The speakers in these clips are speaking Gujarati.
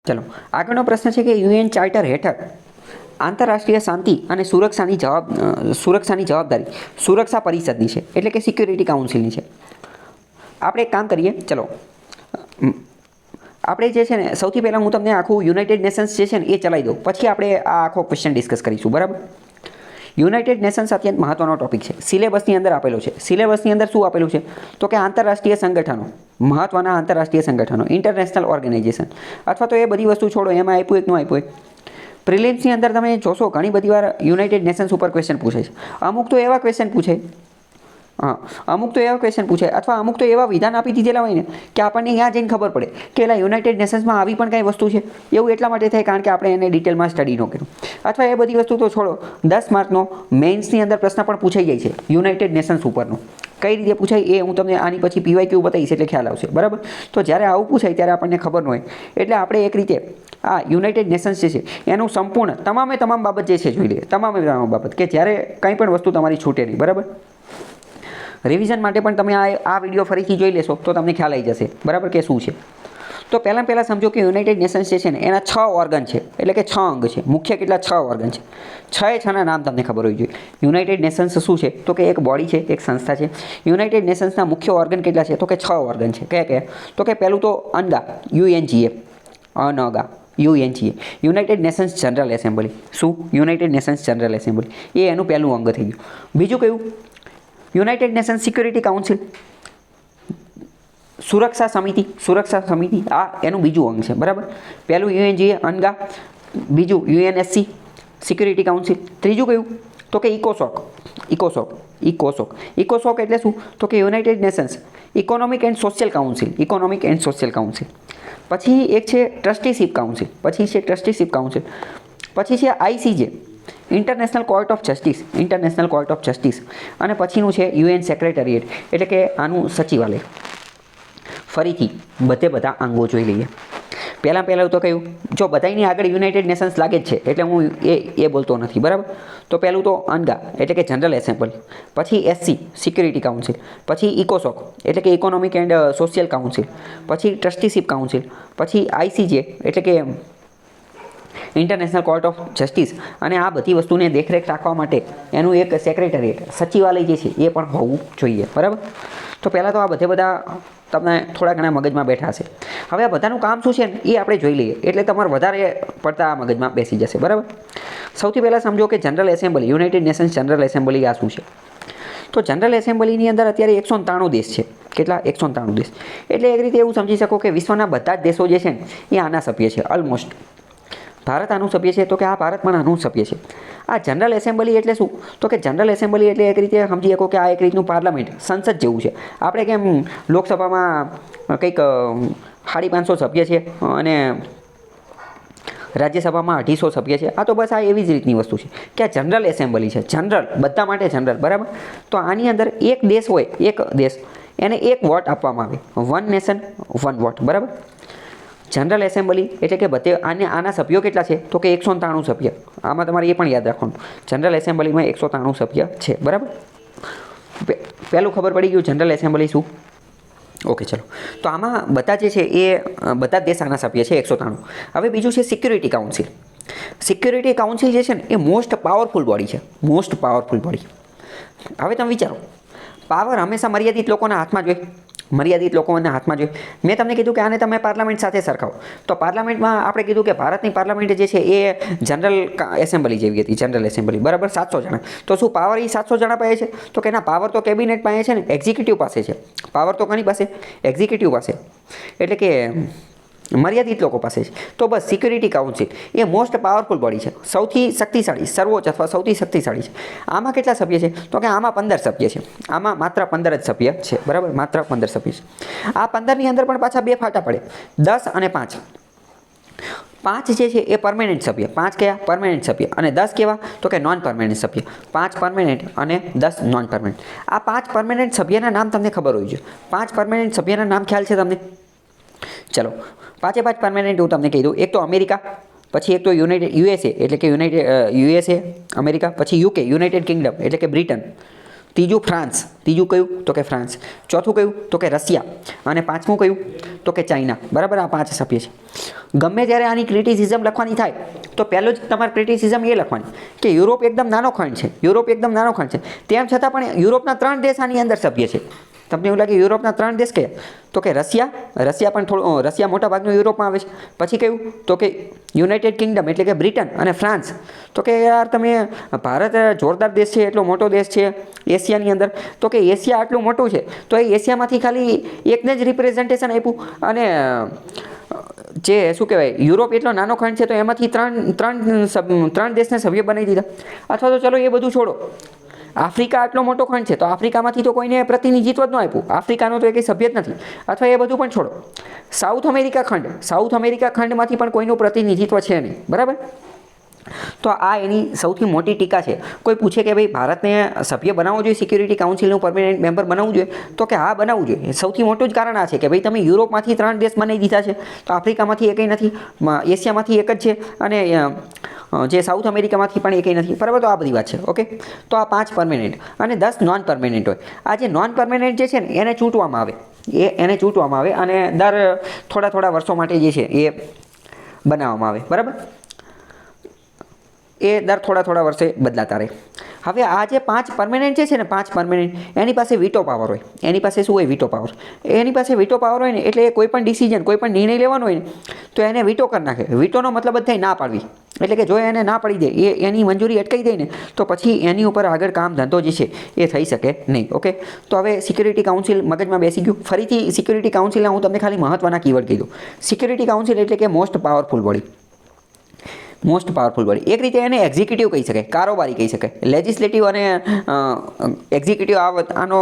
ચલો આગળનો પ્રશ્ન છે કે યુએન ચાર્ટર હેઠળ આંતરરાષ્ટ્રીય શાંતિ અને સુરક્ષાની જવાબદારી સુરક્ષા પરિષદની છે, એટલે કે સિક્યુરિટી કાઉન્સિલની છે. આપણે એક કામ કરીએ, ચલો આપણે જે છે ને સૌથી પહેલાં હું તમને આખું યુનાઇટેડ નેશન્સ જે છે ને એ ચલાવી દઉં, પછી આપણે આ આખો ક્વેશ્ચન ડિસ્કસ કરીશું, બરાબર. યુનાઇટેડ નેશન્સ અત્યંત મહત્વનો ટોપિક છે, સિલેબસની અંદર આપેલો છે. સિલેબસની અંદર શું આપેલું છે તો કે આંતરરાષ્ટ્રીય સંગઠનો, મહત્વના આંતરરાષ્ટ્રીય સંગઠનો, ઇન્ટરનેશનલ ઓર્ગેનાઇઝેશન, અથવા તો એ બધી વસ્તુ છોડો, એમાં આપ્યું એક ન આપ્યું એક. પ્રિલિમ્સની અંદર તમે જોશો ઘણી બધી વાર યુનાઇટેડ નેશન્સ ઉપર ક્વેશ્ચન પૂછે છે. અમુક તો એવા ક્વેશ્ચન પૂછે, અમુક તો એવા ક્વેશ્ચન પૂછે, અથવા અમુક તો એવા વિધાન આપી દીધેલા હોય ને કે આપણને ત્યાં જઈને ખબર પડે કે એલા યુનાઇટેડ નેશન્સમાં આવી પણ કાંઈ વસ્તુ છે. એવું એટલા માટે થાય કારણ કે આપણે એને ડિટેલમાં સ્ટડી ન કર્યું. અથવા એ બધી વસ્તુ તો છોડો, 10 માર્કનો મેઇન્સની અંદર પ્રશ્ન પણ પૂછાઈ જાય છે યુનાઇટેડ નેશન્સ ઉપરનો. કઈ રીતે પૂછાય એ હું તમને આની પછી PYQ બતાવીશ એટલે ખ્યાલ આવશે, બરાબર. તો જ્યારે આવું પૂછાય ત્યારે આપણને ખબર ન હોય, એટલે આપણે એક રીતે આ યુનાઇટેડ નેશન્સ જે છે એનું સંપૂર્ણ તમામ બાબત જે છે જોઈ લઈએ, તમામ બાબત કે જ્યારે કંઈ પણ વસ્તુ તમારી છૂટે નહીં, બરાબર. રિવિઝન માટે પણ તમે આ વિડીયો ફરીથી જોઈ લેશો તો તમને ખ્યાલ આવી જશે, બરાબર, કે શું છે. તો પહેલાં સમજો કે યુનાઇટેડ નેશન્સ જે છે ને એના 6 ઓર્ગન છે, એટલે કે 6 અંગ છે. મુખ્ય કેટલા 6 ઓર્ગન છે, 6 નામ તમને ખબર હોવી જોઈએ. યુનાઇટેડ નેશન્સ શું છે તો કે એક બોડી છે, એક સંસ્થા છે. યુનાઇટેડ નેશન્સના મુખ્ય ઓર્ગન કેટલા છે તો કે 6 ઓર્ગન છે. કયા તો કે પહેલું તો UNGA, UNGA, United Nations general assembly. શું? યુનાઇટેડ નેશન્સ જનરલ એસેમ્બલી, એ એનું પહેલું અંગ થઈ ગયું. બીજું કયું? યુનાઇટેડ નેશન્સ સિક્યુરિટી કાઉન્સિલ, સુરક્ષા સમિતિ, આ એનું બીજું અંગ છે, બરાબર. પહેલું UNGA, બીજું UNSC સિક્યુરિટી કાઉન્સિલ. ત્રીજું કયું તો કે ઇકોસોક એટલે શું તો કે United Nations economic and social council. પછી એક છે ટ્રસ્ટીશિપ કાઉન્સિલ, પછી છે ICJ, international court of justice, અને પછીનું છે UN સેક્રેટરીએટ, એટલે કે આનું સચિવાલય. ફરીથી બધા અંગો જોઈ લઈએ. પહેલાં તો કહ્યું, જો બધાની આગળ યુનાઇટેડ નેશન્સ લાગે જ છે એટલે હું એ બોલતો નથી, બરાબર. તો પહેલું તો UNGA એટલે કે જનરલ એસેમ્બલી, પછી SC સિક્યુરિટી કાઉન્સિલ, પછી ઇકોસોક એટલે કે ઇકોનોમિક એન્ડ સોશિયલ કાઉન્સિલ, પછી ટ્રસ્ટીશિપ કાઉન્સિલ, પછી ICJ એટલે કે ઇન્ટરનેશનલ કોર્ટ ઓફ જસ્ટિસ, અને આ બધી વસ્તુને દેખરેખ રાખવા માટે એનું એક સેક્રેટરીએટ, સચિવાલય જે છે એ પણ હોવું જોઈએ, બરાબર. તો પહેલાં તો આ બધા તમને થોડા ઘણા મગજમાં બેઠા હશે. હવે આ બધાનું કામ શું છે ને એ આપણે જોઈ લઈએ, એટલે તમારે વધારે પડતા મગજમાં બેસી જશે, બરાબર. સૌથી પહેલાં સમજો કે general assembly, United Nations general assembly આ શું છે. તો જનરલ એસેમ્બલીની અંદર અત્યારે 193 દેશ છે. કેટલા? 193 દેશ. એટલે એક રીતે એવું સમજી શકો કે વિશ્વના બધા જ દેશો જે છે ને એ આના સભ્ય છે, ઓલમોસ્ટ. ભારત આનું સભ્ય છે તો કે આ ભારત પણ આનું સભ્ય છે. આ જનરલ એસેમ્બલી એટલે શું તો કે જનરલ એસેમ્બલી એટલે એક રીતે સમજી શકો કે આ એક રીતનું પાર્લામેન્ટ, સંસદ જેવું છે. આપણે કેમ લોકસભામાં કંઈક 550 સભ્ય છે અને રાજ્યસભામાં 250 સભ્ય છે. આ તો બસ આ એવી જ રીતની વસ્તુ છે કે આ જનરલ એસેમ્બલી છે, જનરલ, બધા માટે જનરલ, બરાબર. તો આની અંદર એક દેશ હોય, એને એક વોટ આપવામાં આવે, વન નેશન વન વોટ, બરાબર. જનરલ એસેમ્બલી એટલે કે આના સભ્યો કેટલા છે તો કે 193 સભ્ય. આમાં તમારે એ પણ યાદ રાખવાનું, જનરલ એસેમ્બલીમાં 193 સભ્ય છે, બરાબર. પહેલું ખબર પડી ગયું જનરલ એસેમ્બલી શું. ઓકે, ચલો. તો આમાં બધા જે છે એ બધા દેશ આના સભ્ય છે, 193. હવે બીજું છે સિક્યુરિટી કાઉન્સિલ. સિક્યુરિટી કાઉન્સિલ જે છે ને એ મોસ્ટ પાવરફુલ બોડી છે, હવે તમે વિચારો, પાવર હંમેશા મર્યાદિત લોકોના હાથમાં જ હોય. મેં તમને કીધું કે આને તમે પાર્લામેન્ટ સાથે સરખાવો, તો પાર્લામેન્ટમાં આપણે કીધું કે ભારતની પાર્લામેન્ટ જે છે એ જનરલ એસેમ્બલી જેવી હતી, જનરલ એસેમ્બલી, બરાબર. 700 જણા. તો શું પાવર એ 700 જણા પાસે છે તો કે ના, પાવર તો કેબિનેટ પાસે છે ને, એક્ઝિક્યુટિવ પાસે છે. પાવર તો કોની પાસે? એક્ઝિક્યુટિવ પાસે, એટલે કે મર્યાદિત લોકો પાસે છે. તો બસ સિક્યુરિટી કાઉન્સિલ એ મોસ્ટ પાવરફુલ બોડી છે, સૌથી શક્તિશાળી, સર્વોચ્ચ અથવા સૌથી શક્તિશાળી છે. આમાં કેટલા સભ્ય છે તો કે આમાં 15 સભ્ય છે. આમાં માત્ર 15 જ સભ્ય છે, બરાબર, માત્ર 15 સભ્ય છે. આ 15ની અંદર પણ પાછા 2 ફાટા પડે, 10 અને 5. 5 જે છે એ પરમેનન્ટ સભ્ય, 5 કયા? પરમેનન્ટ સભ્ય, અને 10 કેવા તો કે નોન પરમેનન્ટ સભ્ય. 5 પરમેનન્ટ અને 10 નોન પરમેનન્ટ. આ 5 પરમેનન્ટ સભ્યના નામ તમને ખબર હોવી જોઈએ. 5 પરમેનન્ટ સભ્યના નામ ખ્યાલ છે તમને? ચલો, 5 પરમેનન્ટ હું તમને કહી દઉં. એક તો અમેરિકા, પછી એક તો USA એટલે કે USA અમેરિકા, પછી UK યુનાઇટેડ કિંગડમ એટલે કે બ્રિટન, ત્રીજું ફ્રાન્સ, ત્રીજું કયું તો કે ફ્રાન્સ, ચોથું કયું તો કે રશિયા અને પાંચમું કયું તો કે ચાઇના. બરાબર, આ 5 સભ્ય છે. ગમે ત્યારે આની ક્રિટિસિઝમ લખવાની થાય તો પહેલું જ તમારે ક્રિટિસિઝમ એ લખવાની કે યુરોપ એકદમ નાનો ખંડ છે, યુરોપ એકદમ નાનો ખંડ છે, તેમ છતાં પણ યુરોપના 3 દેશ આની અંદર સભ્ય છે. તમને એવું લાગે યુરોપના 3 દેશ કયા તો કે રશિયા પણ થોડું, રશિયા મોટા ભાગનું યુરોપમાં આવે છે. પછી કયું તો કે યુનાઇટેડ કિંગડમ એટલે કે બ્રિટન અને ફ્રાન્સ. તો કે યાર તમે ભારત જોરદાર દેશ છે, એટલો મોટો દેશ છે એશિયાની અંદર, તો કે એશિયા આટલું મોટું છે તો એ એશિયામાંથી ખાલી એકને જ રિપ્રેઝન્ટેશન આપ્યું અને જે શું કહેવાય યુરોપ એટલો નાનો ખંડ છે તો એમાંથી ત્રણ દેશને સભ્ય બનાવી દીધા. અથવા તો ચલો એ બધું છોડો, આફ્રિકા આટલો મોટો ખંડ છે તો આફ્રિકામાંથી તો કોઈને પ્રતિનિધિત્વ જ ન આપ્યું, આફ્રિકાનો તો એક સભ્ય જ નથી. અથવા એ બધું પણ છોડો, સાઉથ અમેરિકા ખંડમાંથી પણ કોઈનું પ્રતિનિધિત્વ છે નહીં. બરાબર, તો આ એની સૌથી મોટી ટીકા છે. કોઈ પૂછે કે ભાઈ ભારતને સભ્ય બનાવવો જોઈએ, સિક્યુરિટી કાઉન્સિલનું પરમેનન્ટ મેમ્બર બનાવવું જોઈએ, તો કે હા બનાવવું જોઈએ. સૌથી મોટું જ કારણ આ છે કે ભાઈ તમે યુરોપમાંથી 3 દેશ બનાવી દીધા છે તો આફ્રિકામાંથી એકેય નથી, એશિયામાંથી એક જ છે અને જે સાઉથ અમેરિકામાંથી પણ એકેય નથી. બરાબર, તો આ બધી વાત છે. ઓકે, તો આ 5 પરમેનન્ટ અને 10 નોન પરમેનન્ટ હોય. આ જે નોન પરમેનન્ટ જે છે ને એને ચૂંટવામાં આવે, એને ચૂંટવામાં આવે અને દર થોડા વર્ષો માટે જે છે એ બનાવવામાં આવે. બરાબર, એ દર થોડા વર્ષે બદલાતા રહે. હવે આ જે 5 પરમેનન્ટ છે ને 5 પરમેનન્ટ એની પાસે વીટો પાવર હોય. એની પાસે શું હોય? Veto power. એની પાસે વીટો પાવર હોય ને એટલે એ કોઈ પણ ડિસિઝન, કોઈ પણ નિર્ણય લેવાનો હોય ને તો એને વીટો કરી નાખે. વીટોનો મતલબ જ થાય ના પાડવી. એટલે કે જો એને ના પાડી દે, એની મંજૂરી અટકાઈ દે ને તો પછી એની ઉપર આગળ કામ ધંધો જે છે એ થઈ શકે નહીં. ઓકે, તો હવે સિક્યુરિટી કાઉન્સિલ મગજમાં બેસી ગયું. ફરીથી સિક્યુરિટી કાઉન્સિલના હું તમને ખાલી મહત્ત્વના કીવર્ડ કહી દઉં. સિક્યુરિટી કાઉન્સિલ એટલે કે મોસ્ટ પાવરફુલ બોડી. એક રીતે એને એક્ઝિક્યુટિવ કહી શકાય, કારોબારી કહી શકાય. લેજિસ્લેટિવ અને એક્ઝિક્યુટિવ આનો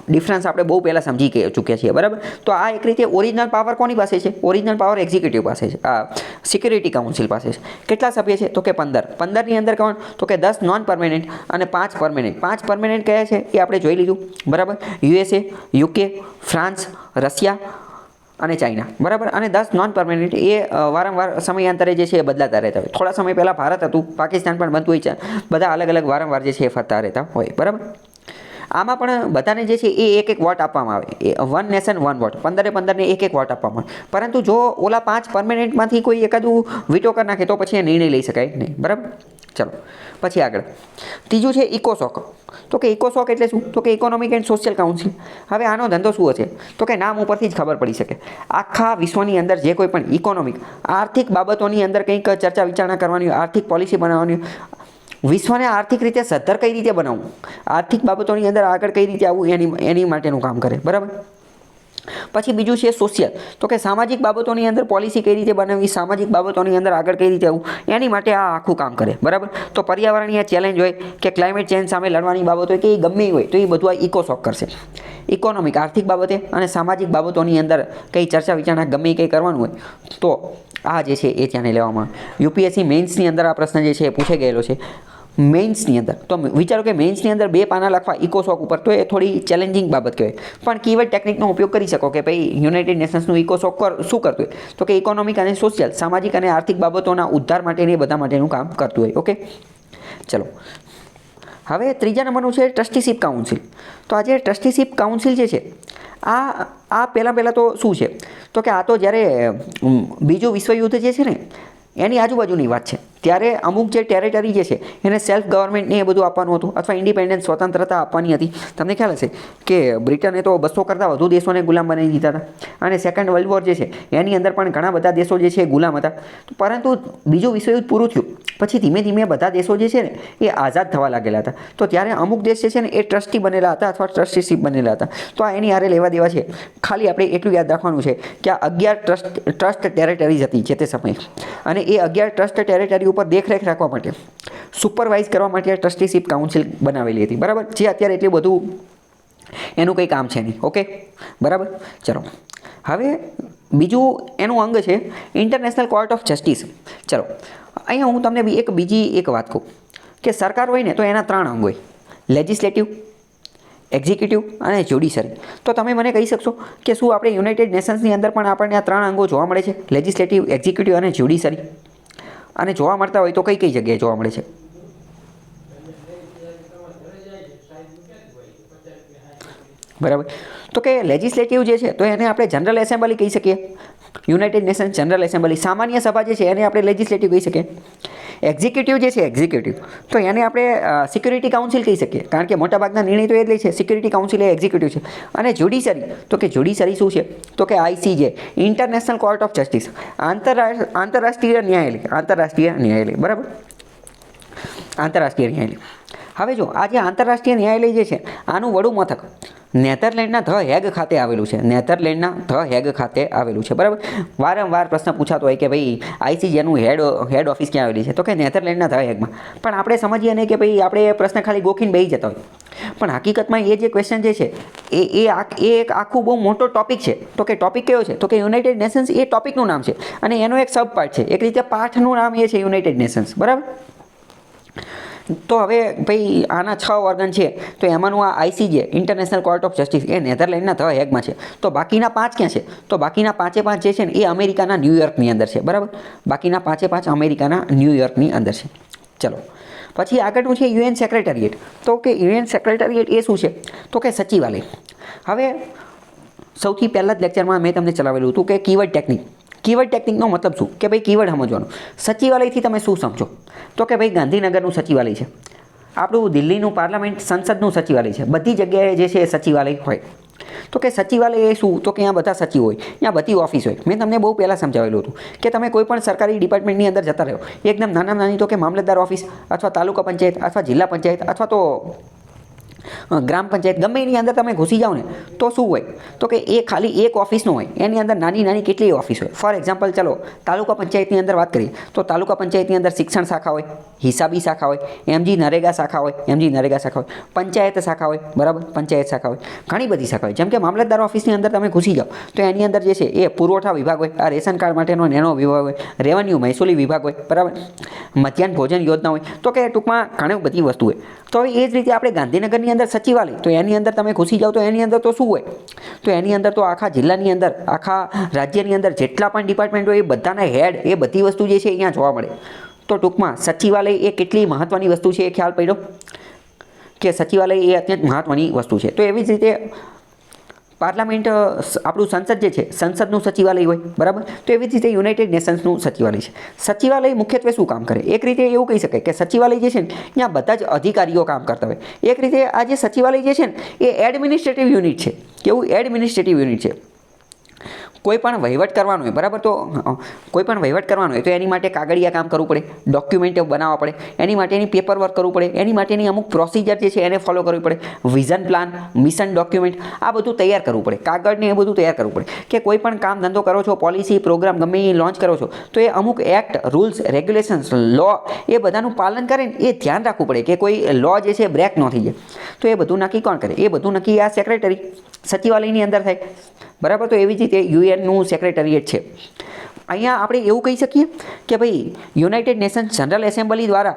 ડિફરન્સ આપણે બહુ પહેલાં સમજી ચૂક્યા છીએ. બરાબર, તો આ એક રીતે ઓરિજિનલ પાવર કોની પાસે છે? ઓરિજિનલ પાવર એક્ઝિક્યુટિવ પાસે છે, સિક્યુરિટી કાઉન્સિલ પાસે છે. કેટલા સભ્ય છે તો કે 15. 15ની અંદર કોણ તો કે 10 નોન પરમેનન્ટ અને 5 પરમેનન્ટ. 5 પરમેનન્ટ કયા છે એ આપણે જોઈ લીધું. બરાબર, યુએસએ, યુકે, ફ્રાન્સ, રશિયા અને ચાઇના. બરાબર, અને 10 નોન પરમેનન્ટ એ વારંવાર સમયાંતરે જે છે એ બદલાતા રહેતા હોય. થોડા સમય પહેલાં ભારત હતું, પાકિસ્તાન પણ બનતું હોય છે, બધા અલગ અલગ વારંવાર જે છે એ ફરતા રહેતા હોય. બરાબર, આમાં પણ બધાને જે છે એ એક વોટ આપવામાં આવે. એ 1 નેશન 1 વોટ, 15ને એક વોટ આપવામાં આવે. પરંતુ જો ઓલા 5 પરમેનન્ટમાંથી કોઈ એકાદું વીટો કરી નાખે તો પછી એ નિર્ણય લઈ શકાય નહીં. બરાબર, ચલો પછી આગળ. ત્રીજું છે ઇકોસોક. તો કે ઇકોસોક એટલે શું તો કે ઇકોનોમિક એન્ડ સોશિયલ કાઉન્સિલ. હવે આનો ધંધો શું હશે તો કે નામ ઉપરથી જ ખબર પડી શકે. આખા વિશ્વની અંદર જે કોઈ પણ ઇકોનોમિક, આર્થિક બાબતોની અંદર કંઈક ચર્ચા વિચારણા કરવાની હોય, આર્થિક પોલિસી બનાવવાની હોય, વિશ્વને આર્થિક રીતે સદ્ધર કઈ રીતે બનાવવું, આર્થિક બાબતોની અંદર આગળ કઈ રીતે આવવું, એની માટેનું કામ કરે. બરાબર, પછી બીજું છે સોશિયલ. તો કે સામાજિક બાબતોની અંદર પોલિસી કઈ રીતે બનાવવી, સામાજિક બાબતોની અંદર આગળ કઈ રીતે આવવું, એની માટે આ આખું કામ કરે. બરાબર, તો પર્યાવરણીય ચેલેન્જ હોય કે ક્લાઇમેટ ચેન્જ સામે લડવાની બાબત હોય કે એ ગમે હોય તો એ બધું આ ઇકોસોક કરશે. ઇકોનોમિક, આર્થિક બાબતે અને સામાજિક બાબતોની અંદર કંઈ ચર્ચા વિચારણા ગમે કંઈ કરવાનું હોય તો આ જે છે એ ત્યાંને લેવામાં આવે. યુપીએસસી મેઇન્સની અંદર આ પ્રશ્ન જે છે એ પૂછાઈ ગયેલો છે. મેઇન્સની અંદર તો વિચારો કે મેઇન્સની અંદર 2 પાના લખવા ઇકોસોક ઉપર, તો એ થોડી ચેલેન્જિંગ બાબત કહેવાય. પણ કીવર્ડ ટેકનિકનો ઉપયોગ કરી શકો કે ભાઈ યુનાઇટેડ નેશન્સનું ઇકોસોક શું કરતું હોય તો કે ઇકોનોમિક અને સોશિયલ, સામાજિક અને આર્થિક બાબતોના ઉદ્ધાર માટેની બધા માટેનું કામ કરતું હોય. ઓકે, ચલો હવે ત્રીજા નંબરનું છે ટ્રસ્ટીશિપ કાઉન્સિલ. તો આ જે ટ્રસ્ટીશિપ કાઉન્સિલ જે છે આ પહેલાં તો શું છે તો કે આ તો જ્યારે બીજું વિશ્વયુદ્ધ જે છે ને એની આજુબાજુની વાત છે. ત્યારે અમુક જે ટેરેટરી જે છે એને સેલ્ફ ગવર્મેન્ટને એ બધું આપવાનું હતું અથવા ઇન્ડિપેન્ડન્સ, સ્વતંત્રતા આપવાની હતી. તમને ખ્યાલ હશે કે બ્રિટને તો 200 કરતાં વધુ દેશોને ગુલામ બનાવી દીધા હતા અને સેકન્ડ વર્લ્ડ વોર જે છે એની અંદર પણ ઘણા બધા દેશો જે છે એ ગુલામ હતા. પરંતુ બીજું વિશ્વયુદ્ધ પૂરું થયું પછી ધીમે ધીમે બધા દેશો જે છે ને એ આઝાદ થવા લાગેલા હતા. તો ત્યારે અમુક દેશ જે છે ને એ ટ્રસ્ટી બનેલા હતા અથવા ટ્રસ્ટીશિપ બનેલા હતા. તો આ એની હારે લેવા દેવા છે. ખાલી આપણે એટલું યાદ રાખવાનું છે કે આ 11 ટ્રસ્ટ ટેરેટરીઝ હતી જે તે સમયે, અને એ 11 ટ્રસ્ટ ટેરેટરી ઉપર દેખરેખ રાખવા માટે, સુપરવાઇઝ કરવા માટે ટ્રસ્ટીશિપ કાઉન્સિલ બનાવેલી હતી. બરાબર, જે અત્યારે એટલું બધું એનું કંઈ કામ છે નહીં. ઓકે, બરાબર, ચલો હવે બીજું એનું અંગ છે ઇન્ટરનેશનલ કોર્ટ ઓફ જસ્ટિસ. ચલો અહીંયા હું તમને બીજી એક વાત કહું કે સરકાર હોય ને તો એના 3 અંગ હોય: લેજિસ્લેટિવ, એક્ઝિક્યુટિવ અને જ્યુડિશરી. તો તમે મને કહી શકશો કે શું આપણે યુનાઇટેડ નેશન્સની અંદર પણ આપણને આ 3 અંગો જોવા મળે છે, લેજિસ્લેટિવ, એક્ઝિક્યુટિવ અને જ્યુડિશરી? અને જોવા મળતા હોય તો કઈ જગ્યાએ જોવા મળે છે? બરાબર. તો કે લેજિસ્લેટિવ જે છે તો એને આપણે જનરલ એસેમ્બલી કહી શકીએ. યુનાઇટેડ નેશન જનરલ એસેમ્બલી, સામાન્ય સભા જે છે એને આપણે લેજિસ્લેટિવ કહી શકીએ. એક્ઝિક્યુટિવ જે છે એક્ઝિક્યુટિવ, તો એને આપણે સિક્યુરિટી કાઉન્સિલ કહી શકીએ, કારણ કે મોટાભાગના નિર્ણય તો એ જ લે છે. સિક્યુરિટી કાઉન્સિલ એ એક્ઝિક્યુટિવ છે. અને જ્યુડિશરી, તો કે જ્યુડિશરી શું છે તો કે ICJ, international court of justice, આંતરરાષ્ટ્રીય ન્યાયાલય, આંતરરાષ્ટ્રીય ન્યાયાલય, બરાબર, આંતરરાષ્ટ્રીય ન્યાયાલય. હવે જો આ જે આંતરરાષ્ટ્રીય ન્યાયાલય જે છે આનું વડું મથક નેધરલેન્ડના ધ હેગ ખાતે આવેલું છે. નેધરલેન્ડના ધ હેગ ખાતે આવેલું છે, બરાબર. વારંવાર પ્રશ્ન પૂછાતો હોય કે ભાઈ ICJનું હેડ ઓફિસ ક્યાં આવેલી છે, તો કે નેધરલેન્ડના ધ હેગમાં. પણ આપણે સમજીએ નહીં કે ભાઈ આપણે એ પ્રશ્ન ખાલી ગોખીને બેસી જતા હોય, પણ હકીકતમાં એ જે ક્વેશ્ચન જે છે એ એક આખું બહુ મોટો ટોપિક છે. તો કે ટોપિક કયો છે તો કે યુનાઇટેડ નેશન્સ એ ટોપિકનું નામ છે અને એનો એક સબ પાર્ટ છે. એક રીતે પાઠનું નામ એ છે યુનાઇટેડ નેશન્સ, બરાબર. તો હવે ભાઈ આના 6 ઓર્ગન છે, તો એમાંનું આ ICJ, international court of justice, એ નેધરલેન્ડના ધ હેગમાં છે. તો બાકીના 5 ક્યાં છે, તો બાકીના 5 જે છે ને એ અમેરિકાના ન્યૂયોર્કની અંદર છે, બરાબર. બાકીના 5 અમેરિકાના ન્યૂયોર્કની અંદર છે. ચલો પછી આગળનું છે UN સેક્રેટરીએટ. તો કે UN સેક્રેટરીએટ એ શું છે તો કે સચિવાલય. હવે સૌથી પહેલા જ લેક્ચરમાં મેં તમને ચલાવેલું હતું કે કીવર્ડ ટેકનિક. કીવર્ડ ટેકનિકનો મતલબ શું કે ભાઈ કીવર્ડ સમજવાનું. સચિવાલયથી તમે શું સમજો તો કે ભાઈ ગાંધીનગરનું સચિવાલય છે, આપણું દિલ્હીનું પાર્લામેન્ટ સંસદનું સચિવાલય છે. બધી જગ્યાએ જે છે એ સચિવાલય હોય. તો કે સચિવાલય એ શું તો કે અહીંયા બધા સચિવ હોય, ત્યાં બધી ઓફિસ હોય. મેં તમને બહુ પહેલાં સમજાવેલું હતું કે તમે કોઈ પણ સરકારી ડિપાર્ટમેન્ટની અંદર જતા રહો, એકદમ નાની તો કે મામલતદાર ઓફિસ અથવા તાલુકા પંચાયત અથવા જિલ્લા પંચાયત અથવા તો ગ્રામ પંચાયત, ગમે એની અંદર તમે ઘૂસી જાઓ ને તો શું હોય તો કે એ ખાલી એક ઓફિસનું હોય, એની અંદર નાની કેટલી ઓફિસ હોય. ફોર એક્ઝામ્પલ ચલો તાલુકા પંચાયતની અંદર વાત કરીએ તો તાલુકા પંચાયતની અંદર શિક્ષણ શાખા હોય, હિસાબી શાખા હોય, MG નરેગા શાખા હોય, પંચાયત શાખા હોય, બરાબર, પંચાયત શાખા હોય, ઘણી બધી શાખા હોય. જેમ કે મામલતદાર ઓફિસની અંદર તમે ઘૂસી જાઓ તો એની અંદર જે છે એ પુરવઠા વિભાગ હોય, આ રેશન કાર્ડ માટેનો નેનો વિભાગ હોય, રેવન્યુ મહેસૂલી વિભાગ હોય, બરાબર, મધ્યાહન ભોજન યોજના હોય. તો કે ટૂંકમાં ઘણી બધી વસ્તુ હોય. તો હવે એ જ રીતે આપણે ગાંધીનગરની અંદર સચિવાલય, તો એની અંદર તમે ઘૂસી જાઓ તો એની અંદર તો શું હોય તો એની અંદર તો આખા જિલ્લાની અંદર, આખા રાજ્યની અંદર જેટલા પણ ડિપાર્ટમેન્ટ હોય એ બધાના હેડ, એ બધી વસ્તુ જે છે અહીંયા જોવા મળે. તો ટૂંકમાં સચિવાલય એ કેટલી મહત્ત્વની વસ્તુ છે એ ખ્યાલ પડ્યો કે સચિવાલય એ અત્યંત મહત્ત્વની વસ્તુ છે. તો એવી જ રીતે પાર્લામેન્ટ, આપણું સંસદ જે છે સંસદનું સચિવાલય હોય, બરાબર. તો એવી જ રીતે યુનાઇટેડ નેશન્સનું સચિવાલય છે. સચિવાલય મુખ્યત્વે શું કામ કરે? એક રીતે એવું કહી શકાય કે સચિવાલય જે છે ને ત્યાં બધા જ અધિકારીઓ કામ કરતા હોય. એક રીતે આ જે સચિવાલય જે છે ને એ એડમિનિસ્ટ્રેટિવ યુનિટ છે. કેવું? એડમિનિસ્ટ્રેટિવ યુનિટ છે. કોઈ પણ વહીવટ કરવાનો હોય, બરાબર, તો કોઈ પણ વહીવટ કરવાનો હોય તો એની માટે કાગળિયા કામ કરવું પડે, ડોક્યુમેન્ટ બનાવવા પડે, એની માટેની પેપર વર્ક કરવું પડે, એની માટેની અમુક પ્રોસિજર જે છે એને ફોલો કરવી પડે, વિઝન પ્લાન, મિશન ડોક્યુમેન્ટ, આ બધું તૈયાર કરવું પડે, કાગળને એ બધું તૈયાર કરવું પડે. કે કોઈ પણ કામ ધંધો કરો છો, પોલિસી પ્રોગ્રામ ગમે એ લોન્ચ કરો છો તો એ અમુક એક્ટ, રૂલ્સ, રેગ્યુલેશન્સ, લો એ બધાનું પાલન કરે ને એ ધ્યાન રાખવું પડે કે કોઈ લો જે છે બ્રેક ન થઈ જાય. તો એ બધું નક્કી કોણ કરે? એ બધું નક્કી આ સેક્રેટરી સચિવાલયની અંદર થાય, બરાબર. તો એવી જ રીતે યુએનનું સેક્રેટરીએટ છે. અહીંયા આપણે એવું કહી શકીએ કે ભાઈ યુનાઇટેડ નેશન્સ જનરલ એસેમ્બલી દ્વારા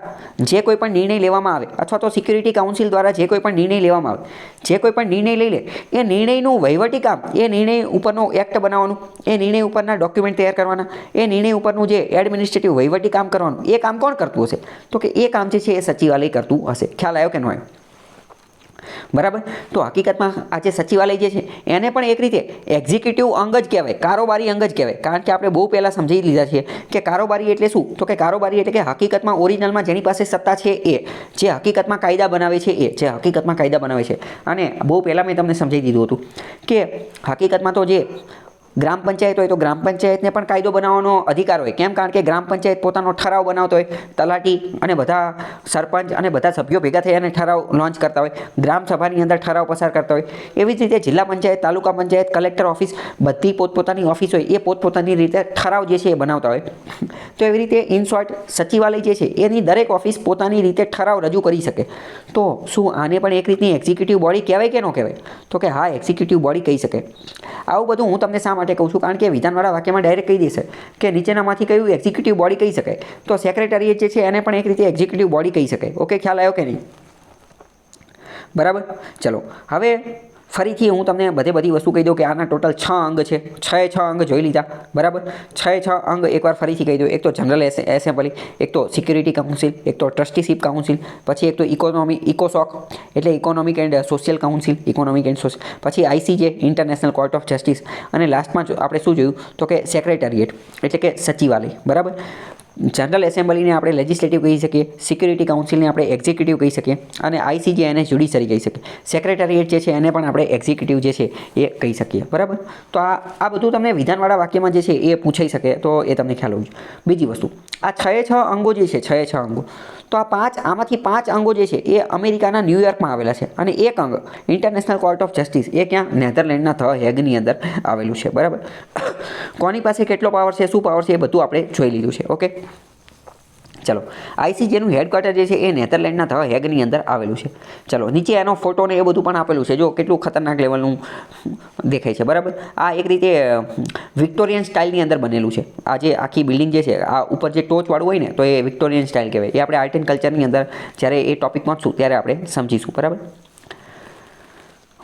જે કોઈ પણ નિર્ણય લેવામાં આવે અથવા તો સિક્યુરિટી કાઉન્સિલ દ્વારા જે કોઈ પણ નિર્ણય લેવામાં આવે, જે કોઈ પણ નિર્ણય લઈ લે એ નિર્ણયનું વહીવટી કામ, એ નિર્ણય ઉપરનો એક્ટ બનાવવાનું, એ નિર્ણય ઉપરના ડોક્યુમેન્ટ તૈયાર કરવાના, એ નિર્ણય ઉપરનું જે એડમિનિસ્ટ્રેટિવ વહીવટી કામ કરવાનું, એ કામ કોણ કરતું હશે તો કે એ કામ જે છે એ સચિવાલય કરતું હશે. ખ્યાલ આવ્યો કે ન આવ્યો? બરાબર. તો હકીકતમાં આ જે સચિવાલય જે છે એને પણ એક રીતે એક્ઝિક્યુટિવ અંગ જ કહેવાય, કારોબારી અંગ જ કહેવાય. કારણ કે આપણે બહુ પહેલાં સમજી લીધા છે કે કારોબારી એટલે શું તો કે કારોબારી એટલે કે હકીકતમાં ઓરિજિનલમાં જેની પાસે સત્તા છે એ, જે હકીકતમાં કાયદા બનાવે છે એ, જે હકીકતમાં કાયદા બનાવે છે. અને બહુ પહેલાં મેં તમને સમજાવી દીધું હતું કે હકીકતમાં તો જે ગ્રામ પંચાયત હોય તો ગ્રામ પંચાયતને પણ કાયદો બનાવવાનો અધિકાર હોય. કેમ? કારણ કે ગ્રામ પંચાયત પોતાનો ઠરાવ બનાવતો હોય, તલાટી અને બધા સરપંચ અને બધા સભ્યો ભેગા થઈ અને ઠરાવ લોન્ચ કરતા હોય, ગ્રામ સભાની અંદર ઠરાવ પસાર કરતા હોય. એવી જ રીતે જિલ્લા પંચાયત, તાલુકા પંચાયત, કલેક્ટર ઓફિસ, બધી પોતપોતાની ઓફિસ હોય, એ પોતપોતાની રીતે ઠરાવ જે છે એ બનાવતા હોય. તો એવી રીતે ઇન શોર્ટ સચિવાલય જે છે એની દરેક ઓફિસ પોતાની રીતે ઠરાવ રજૂ કરી શકે. તો શું આને પણ એક રીતની એક્ઝિક્યુટિવ બોડી કહેવાય કે ન કહેવાય? તો કે હા, એક્ઝિક્યુટિવ બોડી કહી શકે. આવું બધું હું તમને શા માટે કહું છું? કારણ કે વિધાનવાળા વાક્યમાં ડાયરેક્ટ કહી દેશે કે નીચેનામાંથી કયું એક્ઝિક્યુટિવ બોડી કહી શકાય. તો સેક્રેટરીએટ જે છે એને પણ એક રીતે એક્ઝિક્યુટિવ બોડી કહી શકાય. ઓકે, ખ્યાલ આવ્યો કે નહીં? બરાબર. ચલો હવે ફરીથી હું તમને બધી વસ્તુ કહી દઉં કે આના ટોટલ 6 અંગ છે. 6 અંગ જોઈ લીધા, બરાબર. 6 અંગ એકવાર ફરીથી કહી દઉં. એક તો જનરલ એસેમ્બલી, એક તો સિક્યુરિટી કાઉન્સિલ, એક તો ટ્રસ્ટીશિપ કાઉન્સિલ, પછી એક તો ઇકોસોક એટલે economic and social council, economic and social, પછી આઈસીજે ઇન્ટરનેશનલ કોર્ટ ઓફ જસ્ટિસ, અને લાસ્ટમાં આપણે શું જોયું તો કે સેક્રેટરીએટ એટલે કે સચિવાલય, બરાબર. જનરલ એસેમ્બલીને આપણે લેજિસ્લેટિવ કહી શકીએ, સિક્યુરિટી કાઉન્સિલને આપણે એક્ઝિક્યુટિવ કહી શકીએ, અને આઈસીજે એને જ્યુડિશરી કહી શકીએ. સેક્રેટરીએટ જે છે એને પણ આપણે એક્ઝિક્યુટિવ જે છે એ કહી શકીએ, બરાબર. તો આ બધું તમને વિધાનવાળા વાક્યમાં જે છે એ પૂછાઈ શકે, તો એ તમને ખ્યાલ હોવું જોઈએ. બીજી વસ્તુ, આ 6 અંગો જે છે, 6 અંગો, તો આમાંથી 5 અંગો જે છે એ અમેરિકાના ન્યૂયોર્કમાં આવેલા છે, અને એક અંગ ઇન્ટરનેશનલ કોર્ટ ઓફ જસ્ટિસ એ ક્યાં નેધરલેન્ડના ધ હેગની અંદર આવેલું છે, બરાબર. કોની પાસે કેટલો પાવર છે, શું પાવર છે, એ બધું આપણે જોઈ લીધું છે. ઓકે, ચલો. આઈસીજેનું હેડક્વાર્ટર જે છે એ નેધરલેન્ડના ધ હેગની અંદર આવેલું છે. ચલો, નીચે એનો ફોટો ને એ બધું પણ આપેલું છે. જો કેટલું ખતરનાક લેવલનું દેખાય છે, બરાબર. આ એક રીતે વિક્ટોરિયન સ્ટાઇલની અંદર બનેલું છે. આ જે આખી બિલ્ડિંગ જે છે, આ ઉપર જે ટોચવાળું હોય ને, તો એ વિક્ટોરિયન સ્ટાઇલ કહેવાય. એ આપણે આર્ટ એન્ડ કલ્ચરની અંદર જ્યારે એ ટોપિક પહોંચશું ત્યારે આપણે સમજીશું, બરાબર.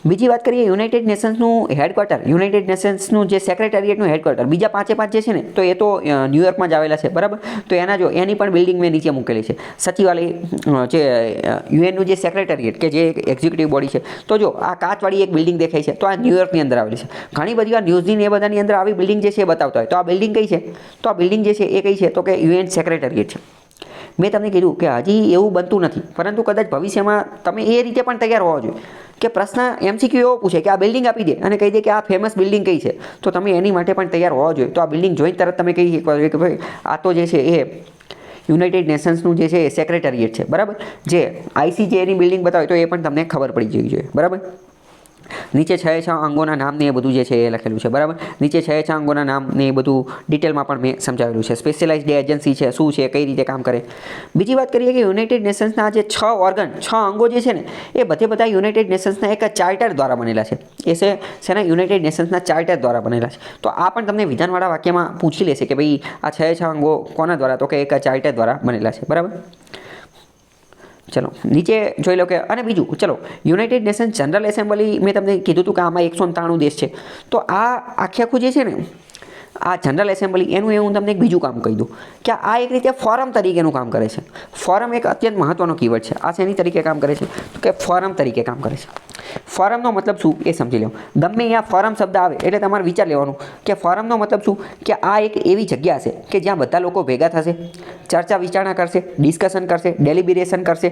બીજી વાત કરીએ, યુનાઇટેડ નેશન્સનું હેડક્વાર્ટર, યુનાઇટેડ નેશન્સનું જે સેક્રેટરીએટનું હેડક્વાર્ટર, બીજા 5 જે છે ને, તો એ તો ન્યૂયોર્કમાં જ આવેલા છે, બરાબર. તો એની પણ બિલ્ડિંગ મેં નીચે મૂકેલી છે. સચિવાલય જે યુએનનું જે સેક્રેટરીએટ કે જે એક્ઝિક્યુટિવ બોડી છે, તો જો આ કાચવાળી એક બિલ્ડિંગ દેખાય છે, તો આ ન્યૂયોર્કની અંદર આવેલી છે. ઘણી બધી વાર ન્યૂઝની એ બધાની અંદર આવી બિલ્ડિંગ જે છે એ બતાવતા હોય. તો આ બિલ્ડિંગ કઈ છે? તો આ બિલ્ડિંગ જે છે એ કઈ છે? તો કે યુએન સેક્રેટરીએટ છે. મેં તમને કીધું કે હજી એવું બનતું નથી, પરંતુ કદાચ ભવિષ્યમાં તમે એ રીતે પણ તૈયાર હોવા જોઈએ કે પ્રશ્ન એમસીક્યુ એવો પૂછે કે આ બિલ્ડિંગ આપી દે અને કહી દે કે આ ફેમસ બિલ્ડિંગ કઈ છે, તો તમે એની માટે પણ તૈયાર હોવા જોઈએ. તો આ બિલ્ડિંગ જોઈને તરત તમે કહી શકો કે ભાઈ આ તો જે છે એ યુનાઇટેડ નેશન્સનું જે છે એ સેક્રેટરીએટ છે, બરાબર. જે આઈસીજેની બિલ્ડિંગ બતાવે તો એ પણ તમને ખબર પડી જવી જોઈએ, બરાબર. નીચે 6 અંગોના નામ ને એ બધું જે છે એ લખેલું છે, બરાબર. નીચે 6 અંગોના નામ ને એ બધું ડિટેલમાં પણ મેં સમજાવેલું છે. સ્પેશિયલાઇઝ્ડ એજન્સી છે, શું છે, કઈ રીતે કામ કરે. બીજી વાત કરીએ કે યુનાઇટેડ નેશન્સના જે 6 અંગો જે છે ને, એ બધા યુનાઇટેડ નેશન્સના એક ચાર્ટર દ્વારા બનેલા છે. એ છે યુનાઇટેડ નેશન્સના ચાર્ટર દ્વારા બનેલા છે. તો આ પણ તમને વિધાનવાળા વાક્યમાં પૂછી લેશે કે ભાઈ આ 6 અંગો કોના દ્વારા, તો કે એક ચાર્ટર દ્વારા બનેલા છે, બરાબર. ચલો, નીચે જોઈ લો કે, અને બીજું, ચલો, યુનાઇટેડ નેશન જનરલ એસેમ્બલી મેં તમને કીધું હતું કે આમાં 193 દેશ છે. તો આ આખું જે છે ને, આ જનરલ એસેમ્બલી એનું હું તમને એક બીજું કામ કહી દઉં કે આ એક રીતે ફોરમ તરીકેનું કામ કરે છે. ફોરમ એક અત્યંત મહત્વનો કીવર્ડ છે. આ શેની તરીકે કામ કરે છે? તો કે ફોરમ તરીકે કામ કરે છે. ફોરમનો મતલબ શું એ સમજી લો. ગમે અહીંયા ફોરમ શબ્દ આવે એટલે તમારે વિચાર લેવાનું કે ફોરમનો મતલબ શું, કે આ એક એવી જગ્યા છે કે જ્યાં બધા લોકો ભેગા થશે, ચર્ચા વિચારણા કરશે, ડિસ્કશન કરશે, ડેલિબરેશન કરશે,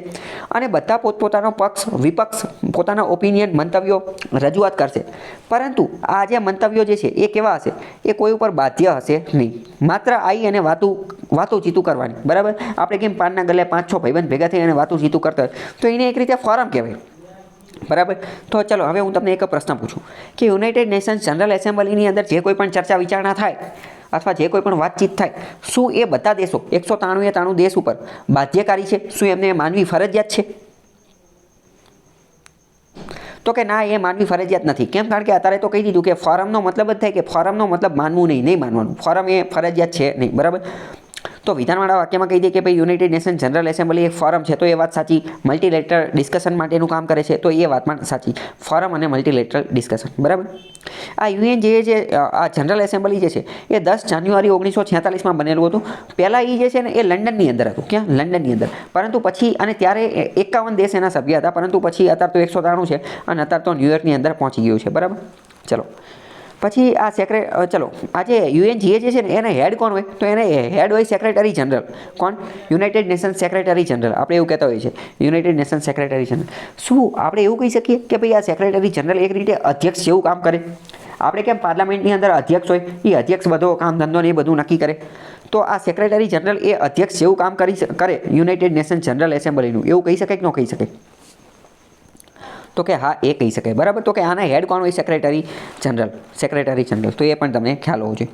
અને બધા પોતપોતાનો પક્ષ વિપક્ષ પોતાના ઓપિનિયન મંતવ્યો રજૂઆત કરશે. પરંતુ આ જે મંતવ્યો જે છે એ કેવા હશે? એ કોઈ ઉપર બાધ્ય હશે નહીં. માત્ર આવી અને વાતો ચીતું કરવાની, બરાબર. આપણે કેમ પાનના ગલ્લે 5-6 ભાઈબંધ ભેગા થઈ અને વાતો ચીતું કરતા હોય, તો એને એક રીતે ફોરમ કહેવાય, બરાબર. તો ચલો, હવે હું તમને એક પ્રશ્ન પૂછું કે યુનાઇટેડ નેશન્સ જનરલ એસેમ્બલીની અંદર જે કોઈ પણ ચર્ચા વિચારણા થાય અથવા જે કોઈ પણ વાતચીત થાય, શું એ બધા દેશો 193 દેશ ઉપર બાધ્યકારી છે? શું એમને માનવી ફરજિયાત છે? તો કે ના, એ માનવી ફરજિયાત નથી. કેમ? કારણ કે અત્યારે તો કહી દીધું કે ફોરમનો મતલબ જ થાય કે ફોરમનો મતલબ માનવું નહીં માનવાનું. ફોરમ એ ફરજિયાત છે નહીં, બરાબર. તો વિધાનવાળા વાક્યમાં કહી દે કે ભાઈ યુનાઇટેડ નેશન જનરલ એસેમ્બલી એક ફોરમ છે, તો એ વાત સાચી. મલ્ટીલેટરલ ડિસ્કશન માટેનું કામ કરે છે, તો એ વાત પણ સાચી. ફોરમ અને મલ્ટીલેટરલ ડિસ્કશન, બરાબર. આ યુએન જે આ જનરલ એસેમ્બલી જે છે એ 10 જાન્યુઆરી 1946માં બનેલું હતું. પહેલાં એ જે છે ને એ લંડનની અંદર હતું. ક્યાં? લંડનની અંદર. પરંતુ પછી, અને ત્યારે 51 દેશ એના સભ્ય હતા, પરંતુ પછી અત્યારે તો 193 છે અને અત્યારે તો ન્યૂયોર્કની અંદર પહોંચી ગયું છે, બરાબર. ચલો, પછી આ ચલો, આ જે યુએનજીએ જે છે ને એને હેડ કોણ હોય? તો એને હેડ હોય સેક્રેટરી જનરલ. કોણ? United Nations secretary general. આપણે એવું કહેતા હોઈએ છીએ, યુનાઇટેડ નેશન્સ સેક્રેટરી જનરલ. શું આપણે એવું કહી શકીએ કે ભાઈ આ સેક્રેટરી જનરલ એક રીતે અધ્યક્ષ જેવું કામ કરે? આપણે કેમ પાર્લામેન્ટની અંદર અધ્યક્ષ હોય, એ અધ્યક્ષ બધો કામ ધંધો ને એ બધું નક્કી કરે, તો આ સેક્રેટરી જનરલ એ અધ્યક્ષ જેવું કામ કરે યુનાઇટેડ નેશન જનરલ એસેમ્બલીનું. એવું કહી શકાય કે ન કહી શકાય? તો કે હા, એ કહી શકાય, બરાબર. તો કે આના હેડ કોણ હોય? Secretary general. તો એ પણ તમને ખ્યાલ હોવો જોઈએ.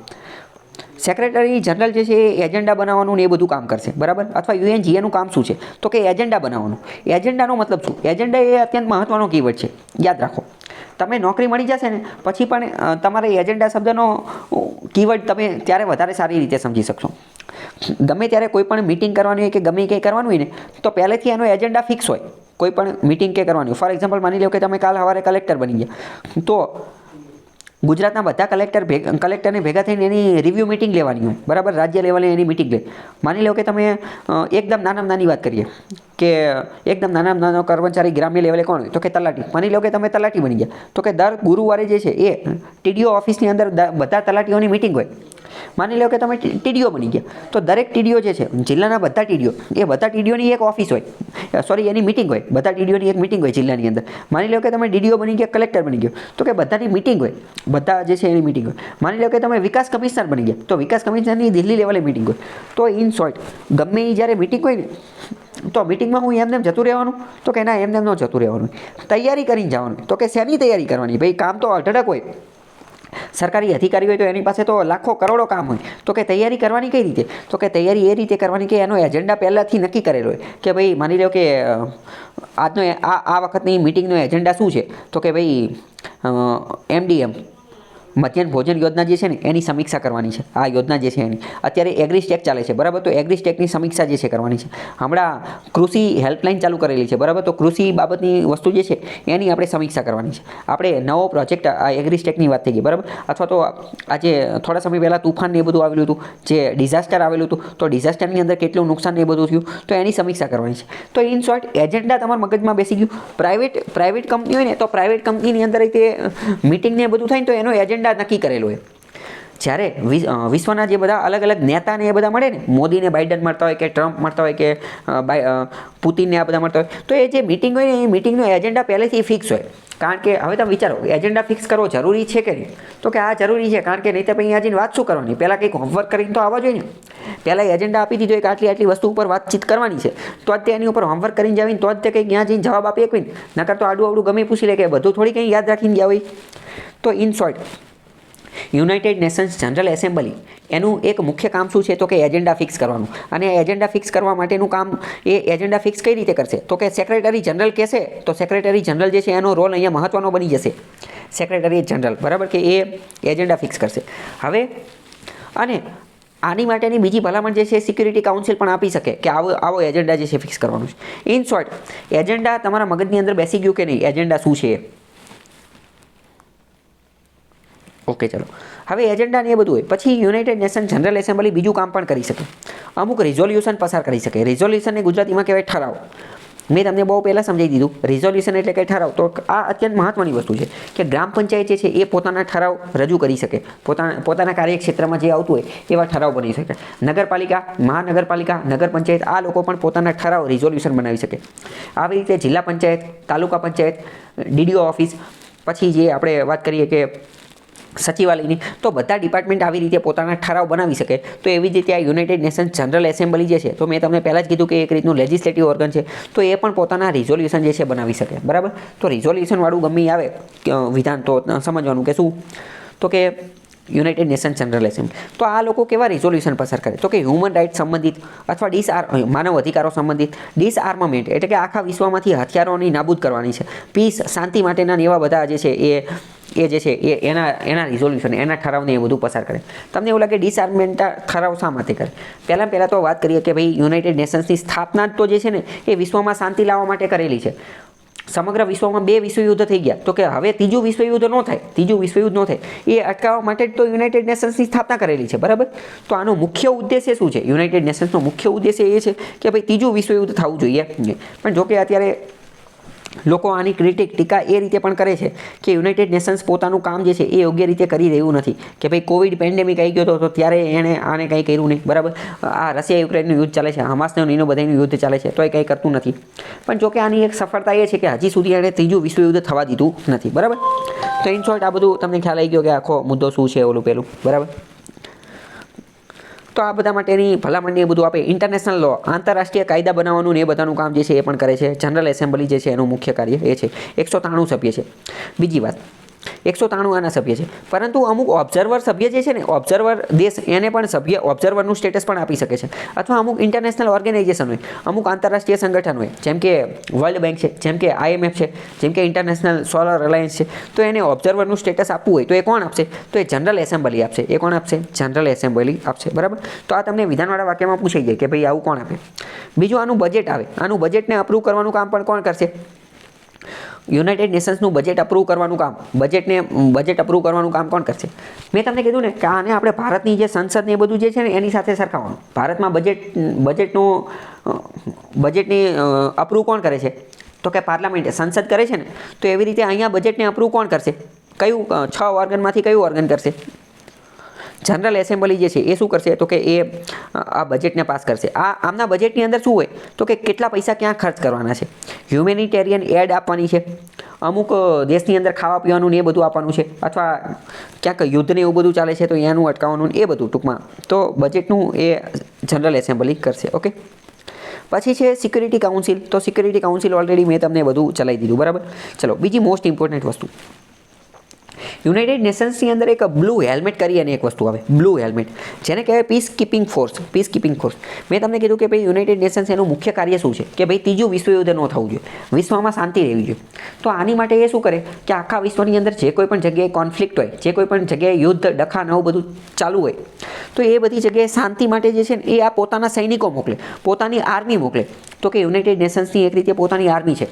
સેક્રેટરી જનરલ જે છે એ એજન્ડા બનાવવાનું ને એ બધું કામ કરશે, બરાબર. અથવા યુએનજીએનું કામ શું છે? તો કે એજન્ડા બનાવવાનું. એજન્ડાનો મતલબ શું? એજન્ડા એ અત્યંત મહત્વનો કીવર્ડ છે, યાદ રાખો. તમે નોકરી મળી જશે ને પછી પણ તમારે એજન્ડા શબ્દનો કીવર્ડ તમે ત્યારે વધારે સારી રીતે સમજી શકશો. ગમે ત્યારે કોઈ પણ મીટિંગ કરવાની હોય કે ગમે કંઈ કરવાનું હોય ને, તો પહેલેથી એનો એજન્ડા ફિક્સ હોય. કોઈ પણ મિટિંગ કે કરવાની હોય, ફોર એક્ઝામ્પલ માની લો કે તમે કાલ સવારે કલેક્ટર બની ગયા, તો ગુજરાતના બધા કલેક્ટરને ભેગા થઈને એની રિવ્યૂ મિટિંગ લેવાની હોય, બરાબર, રાજ્ય લેવલે એની મિટિંગ લે. માની લો કે તમે એકદમ નાની વાત કરીએ કે એકદમ નાનો કર્મચારી ગ્રામ્ય લેવલે કોણ હોય, તો કે તલાટી. માની લો કે તમે તલાટી બની ગયા, તો કે દર ગુરુવારે જે છે એ ટીડીઓ ઓફિસની અંદર બધા તલાટીઓની મિટિંગ હોય. માની લો કે તમે ટીડીઓ બની ગયા, તો દરેક ટીડીઓ જે છે જિલ્લાના બધા ટીડીઓ, એ બધા ટીડીઓની એક ઓફિસ હોય, સોરી એની મિટિંગ હોય, બધા ટીડીઓની એક મિટિંગ હોય જિલ્લાની અંદર. માની લો કે તમે ડીડીઓ બની ગયા, કલેક્ટર બની ગયો, તો કે બધાની મિટિંગ હોય, બધા જે છે એની મિટિંગ હોય. માની લો કે તમે વિકાસ કમિશનર બની ગયા, તો વિકાસ કમિશનરની દિલ્હી લેવલે મિટિંગ હોય. તો ઇન શોર્ટ ગમે એ જ્યારે મિટિંગ હોય ને, તો મિટિંગમાં હું એમને જતું રહેવાનું, તો કે ના એમને ન જતું રહેવાનું, તૈયારી કરીને જવાનું. તો કે શેની તૈયારી કરવાની? ભાઈ કામ તો અઢળક હોય, સરકારી અધિકારી હોય તો એની પાસે તો લાખો કરોડો કામ હોય. તો કે તૈયારી કરવાની કઈ રીતે? તો કે તૈયારી એ રીતે કરવાની કે એનો એજન્ડા પહેલાંથી નક્કી કરેલો હોય કે ભાઈ માની લો કે આજનો આ વખતની મિટિંગનો એજન્ડા શું છે, તો કે ભાઈ MDM મધ્યાહન ભોજન યોજના જે છે ને એની સમીક્ષા કરવાની છે. આ યોજના જે છે એની અત્યારે એગ્રીસ્ટેક ચાલે છે, બરાબર, તો એગ્રીસ્ટેકની સમીક્ષા જે છે કરવાની છે. હમણાં કૃષિ હેલ્પલાઇન ચાલુ કરેલી છે, બરાબર, તો કૃષિ બાબતની વસ્તુ જે છે એની આપણે સમીક્ષા કરવાની છે. આપણે નવો પ્રોજેક્ટ આ એગ્રીસ્ટેકની વાત થઈ ગઈ, બરાબર, અથવા તો આજે થોડા સમય પહેલાં તુફાન ને એ બધું આવેલું હતું, જે ડિઝાસ્ટર આવેલું હતું, તો ડિઝાસ્ટરની અંદર કેટલું નુકસાન ને એ બધું થયું, તો એની સમીક્ષા કરવાની છે. તો ઇન શોર્ટ એજન્ડા તમારા મગજમાં બેસી ગયું. પ્રાઇવેટ કંપની હોય ને, તો પ્રાઇવેટ કંપનીની અંદર તે મિટિંગ ને એ બધું થાય ને, તો એનો એજન્ડા નક્કી કરેલો હોય. જ્યારે વિશ્વના જે બધા અલગ અલગ નેતાને એ બધા મળે ને, મોદીને બાઇડન મળતા હોય કે ટ્રમ્પ મળતા હોય કે પુતિનને આ બધા મળતા હોય, તો એ જે મિટિંગ હોય ને એ મિટિંગનો એજન્ડા પહેલેથી ફિક્સ હોય. કારણ કે હવે તમે વિચારો એજન્ડા ફિક્સ કરવો જરૂરી છે કે નહીં? તો કે આ જરૂરી છે, કારણ કે નહીં તો અહીંયા જઈને વાત શું કરવાની? પહેલાં કંઈક હોમવર્ક કરીને તો આવવા જોઈએ ને. પહેલાં એજન્ડા આપી દીધો કે આટલી વસ્તુ ઉપર વાતચીત કરવાની છે, તો જ તે એની ઉપર હોમવર્ક કરીને જાવીને તો જ તે કંઈક ત્યાં જઈને જવાબ આપી શકવી ને. નકર તો આડું ગમે પૂછી લે કે બધું થોડી કંઈ યાદ રાખીને ગયા હોય. તો in short United Nations general assembly એનું એક મુખ્ય કામ શું છે? તો કે એજન્ડા ફિક્સ કરવાનું. અને એજન્ડા ફિક્સ કરવા માટેનું કામ એ એજન્ડા ફિક્સ કઈ રીતે કરશે? તો કે સેક્રેટરી જનરલ કહેશે, તો સેક્રેટરી જનરલ જે છે એનો રોલ અહીંયા મહત્વનો બની જશે. સેક્રેટરી જનરલ, બરાબર, કે એ એજન્ડા ફિક્સ કરશે. હવે અને આની માટેની બીજી ભલામણ જે છે સિક્યુરિટી કાઉન્સિલ પણ આપી શકે કે આવો એજન્ડા જે છે ફિક્સ કરવાનું છે. ઇન શોર્ટ એજન્ડા તમારા મગજની અંદર બેસી ગયું કે નહીં? એજન્ડા શું છે? ઓકે, ચલો. હવે એજન્ડા ને એ બધું હોય પછી યુનાઇટેડ નેશન જનરલ એસેમ્બલી બીજું કામ પણ કરી શકે. અમુક રિઝોલ્યુશન પસાર કરી શકે. રિઝોલ્યુશનને ગુજરાતીમાં કહેવાય ઠરાવ. મેં તમને બહુ પહેલાં સમજાવી દીધું. રિઝોલ્યુશન એટલે કંઈ ઠરાવ. તો આ અત્યંત મહત્ત્વની વસ્તુ છે કે ગ્રામ પંચાયત જે છે એ પોતાના ઠરાવ રજૂ કરી શકે. પોતાના કાર્યક્ષેત્રમાં જે આવતું હોય એવા ઠરાવ બની શકે. નગરપાલિકા, મહાનગરપાલિકા, નગર પંચાયત આ લોકો પણ પોતાના ઠરાવ રિઝોલ્યુશન બનાવી શકે. આવી રીતે જિલ્લા પંચાયત, તાલુકા પંચાયત, DDO ઓફિસ, પછી જે આપણે વાત કરીએ કે સચિવાલયની, તો બધા ડિપાર્ટમેન્ટ આવી રીતે પોતાના ઠરાવ બનાવી શકે. તો એવી જ રીતે આ યુનાઇટેડ નેશન જનરલ એસેમ્બલી જે છે, તો મેં તમને પહેલાં જ કીધું કે એક રીતનું લેજિસ્લેટિવ ઓર્ગન છે, તો એ પણ પોતાના રિઝોલ્યુશન જે છે બનાવી શકે, બરાબર. તો રિઝોલ્યુશનવાળું ગમે આવે વિધાન તો સમજવાનું કે શું? તો કે યુનાઇટેડ નેશન જનરલ એસેમ્બલી, તો આ લોકો કેવા રિઝોલ્યુશન પસાર કરે? તો કે હ્યુમન રાઇટ્સ સંબંધિત અથવા માનવ અધિકારો સંબંધિત, ડિસઆર્મામેન્ટ એટલે કે આખા વિશ્વમાંથી હથિયારોની નાબૂદ કરવાની છે, પીસ, શાંતિ માટેના એવા બધા જે છે એ જે છે એ એના રિઝોલ્યુશન, એના ઠરાવને એ બધું પસાર કરે. તમને એવું લાગે ડિસઆર્મેન્ટ ઠરાવ શા માટે કરે? પહેલાં તો વાત કરીએ કે ભાઈ યુનાઇટેડ નેશન્સની સ્થાપના તો જે છે ને એ વિશ્વમાં શાંતિ લાવવા માટે કરેલી છે. સમગ્ર વિશ્વમાં 2 વિશ્વયુદ્ધ થઈ ગયા, તો કે હવે ત્રીજું વિશ્વયુદ્ધ ન થાય, એ અટકાવવા માટે જ તો યુનાઇટેડ નેશન્સની સ્થાપના કરેલી છે, બરાબર. તો આનો મુખ્ય ઉદ્દેશ્ય શું છે? યુનાઇટેડ નેશન્સનો મુખ્ય ઉદ્દેશ્ય એ છે કે ભાઈ ત્રીજું વિશ્વયુદ્ધ થવું જોઈએ. પણ જોકે અત્યારે લોકો આની ટીકા એ રીતે પણ કરે છે કે યુનાઇટેડ નેશન્સ પોતાનું કામ જે છે એ યોગ્ય રીતે કરી રહ્યું નથી. કે ભાઈ કોવિડ પેન્ડેમિક આવી ગયો તો ત્યારે આને કંઈ કર્યું નહીં, બરાબર. આ રશિયા યુક્રેનનું યુદ્ધ ચાલે છે, હમાસનું એનું બધાનું યુદ્ધ ચાલે છે, તો એ કંઈ કરતું નથી. પણ જોકે આની એક સફળતા એ છે કે હજી સુધી એણે ત્રીજું વિશ્વયુદ્ધ થવા દીધું નથી, બરાબર. તો ઇન શોર્ટ આ બધું તમને ખ્યાલ આવી ગયો કે આખો મુદ્દો શું છે, ઓલું પેલું, બરાબર. તો આ બધા માટેની ભલામણને એ બધું આપે. ઇન્ટરનેશનલ લો, આંતરરાષ્ટ્રીય કાયદા બનાવવાનું ને એ બધાનું કામ જે છે એ પણ કરે છે. જનરલ એસેમ્બલી જે છે એનું મુખ્ય કાર્ય એ છે. 193 સભ્ય છે. બીજી વાત, 193 આના સભ્ય છે, પરંતુ અમુક ઓબ્ઝર્વર સભ્ય જે છે ને, ઓબ્ઝર્વર દેશ, એને પણ સભ્ય ઓબ્ઝર્વરનું સ્ટેટસ પણ આપી શકે છે. અથવા અમુક ઇન્ટરનેશનલ ઓર્ગેનાઇઝેશન હોય, અમુક આંતરરાષ્ટ્રીય સંગઠન હોય, જેમ કે વર્લ્ડ બેંક છે, જેમ કે IMF છે, જેમ કે ઇન્ટરનેશનલ સોલર અલાયન્સ છે, તો એને ઓબ્ઝર્વરનું સ્ટેટસ આપવું હોય તો એ કોણ આપશે? તો એ જનરલ એસેમ્બલી આપશે. એ કોણ આપશે? જનરલ એસેમ્બલી આપશે, બરાબર. તો આ તમને વિધાનવાળા વાક્યમાં પૂછાઈ જાય કે ભાઈ આવું કોણ આપે? બીજું આનું બજેટ આવે, આનું બજેટને અપ્રૂવ કરવાનું કામ પણ કોણ કરશે? યુનાઇટેડ નેશન્સનું બજેટ અપ્રૂવ કરવાનું કામ, બજેટ અપ્રૂવ કરવાનું કામ કોણ કરશે? મેં તમને કીધું ને કે આને આપણે ભારતની જે સંસદ ને એ બધું જે છે ને એની સાથે સરખાવવાનું. ભારતમાં બજેટની અપ્રૂવ કોણ કરે છે? તો કે પાર્લામેન્ટ, સંસદ કરે છે ને. તો એવી રીતે અહીંયા બજેટને અપ્રૂવ કોણ કરશે? કયું 6 ઓર્ગનમાંથી કયું ઓર્ગન કરશે? જનરલ એસેમ્બલી જે છે એ શું કરશે? તો કે એ આ બજેટને પાસ કરશે. આમના બજેટની અંદર શું હોય? તો કે કેટલા પૈસા ક્યાં ખર્ચ કરવાના છે, હ્યુમેનિટેરિયન એડ આપવાની છે, અમુક દેશની અંદર ખાવા પીવાનું ને એ બધું આપવાનું છે, અથવા ક્યાંક યુદ્ધને એવું બધું ચાલે છે તો એનું અટકાવવાનું એ બધું ટૂંકમાં તો બજેટનું એ જનરલ એસેમ્બલી કરશે. ઓકે, પછી છે સિક્યુરિટી કાઉન્સિલ. તો સિક્યુરિટી કાઉન્સિલ ઓલરેડી મેં તમને બધું ચલાવી દીધું, બરાબર. ચલો, બીજી મોસ્ટ ઇમ્પોર્ટન્ટ વસ્તુ, યુનાઇટેડ નેશન્સની અંદર એક બ્લુ હેલ્મેટ કરી અને એક વસ્તુ આવે, બ્લુ હેલ્મેટ, જેને કહેવાય peace keeping force. Peace keeping force મેં તમને કીધું કે ભાઈ યુનાઇટેડ નેશન્સ એનું મુખ્ય કાર્ય શું છે? કે ભાઈ ત્રીજું વિશ્વયુદ્ધ ન થવું જોઈએ, વિશ્વમાં શાંતિ રહેવી જોઈએ. તો આની માટે એ શું કરે કે આખા વિશ્વની અંદર જે કોઈ પણ જગ્યાએ કોન્ફ્લિક્ટ હોય, જે કોઈ પણ જગ્યાએ યુદ્ધ, ડખા નવું બધું ચાલુ હોય, તો એ બધી જગ્યાએ શાંતિ માટે જે છે ને એ આ પોતાના સૈનિકો મોકલે, પોતાની આર્મી મોકલે. તો કે યુનાઇટેડ નેશન્સની એક રીતે પોતાની આર્મી છે.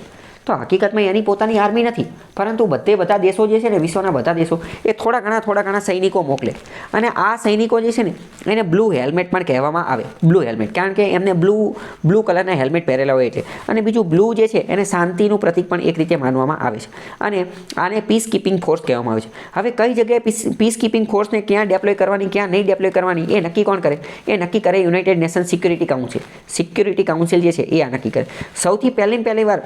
તો હકીકતમાં એની પોતાની આર્મી નથી, પરંતુ બધા દેશો જે છે ને, વિશ્વના બધા દેશો એ થોડા ઘણા સૈનિકો મોકલે. અને આ સૈનિકો જે છે ને એને બ્લુ હેલ્મેટ પણ કહેવામાં આવે, બ્લુ હેલ્મેટ, કારણ કે એમને બ્લુ કલરના હેલ્મેટ પહેરેલા હોય એટલે. અને બીજું બ્લુ જે છે એને શાંતિનું પ્રતીક પણ એક રીતે માનવામાં આવે છે. અને આને પીસ કીપિંગ ફોર્સ કહેવામાં આવે છે. હવે કઈ જગ્યાએ પીસ કીપિંગ ફોર્સને ક્યાં ડેપ્લોય કરવાની, ક્યાં નહીં ડેપ્લોય કરવાની, એ નક્કી કોણ કરે? એ નક્કી કરે United nation security council. Security council જે છે એ આ નક્કી કરે. સૌથી પહેલી વાર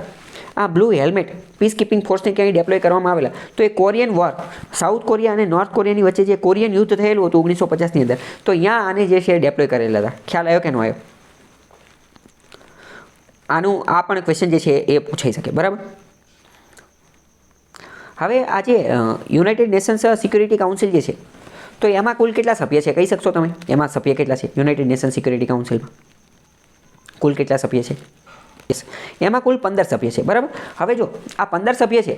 આ બ્લુ હેલ્મેટ પીસ કીપિંગ ફોર્સને ક્યાંય ડેપ્લોય કરવામાં આવેલા તો એ કોરિયન વોર, સાઉથ કોરિયા અને નોર્થ કોરિયાની વચ્ચે જે કોરિયન યુદ્ધ થયેલું હતું 1950ની અંદર, તો અહીંયા આને જે છે ડેપ્લોય કરેલા હતા. ખ્યાલ આવ્યો કે ન આવ્યો? આનું આ પણ ક્વેશ્ચન જે છે એ પૂછાઈ શકે, બરાબર. હવે આ જે યુનાઇટેડ નેશન્સ સિક્યુરિટી કાઉન્સિલ જે છે તો એમાં કુલ કેટલા સભ્ય છે કહી શકશો તમે? એમાં સભ્ય કેટલા છે યુનાઇટેડ નેશન સિક્યુરિટી કાઉન્સિલમાં? કુલ કેટલા સભ્ય છે? એમાં કુલ 15 સભ્ય છે, બરાબર. હવે જો આ 15 સભ્ય છે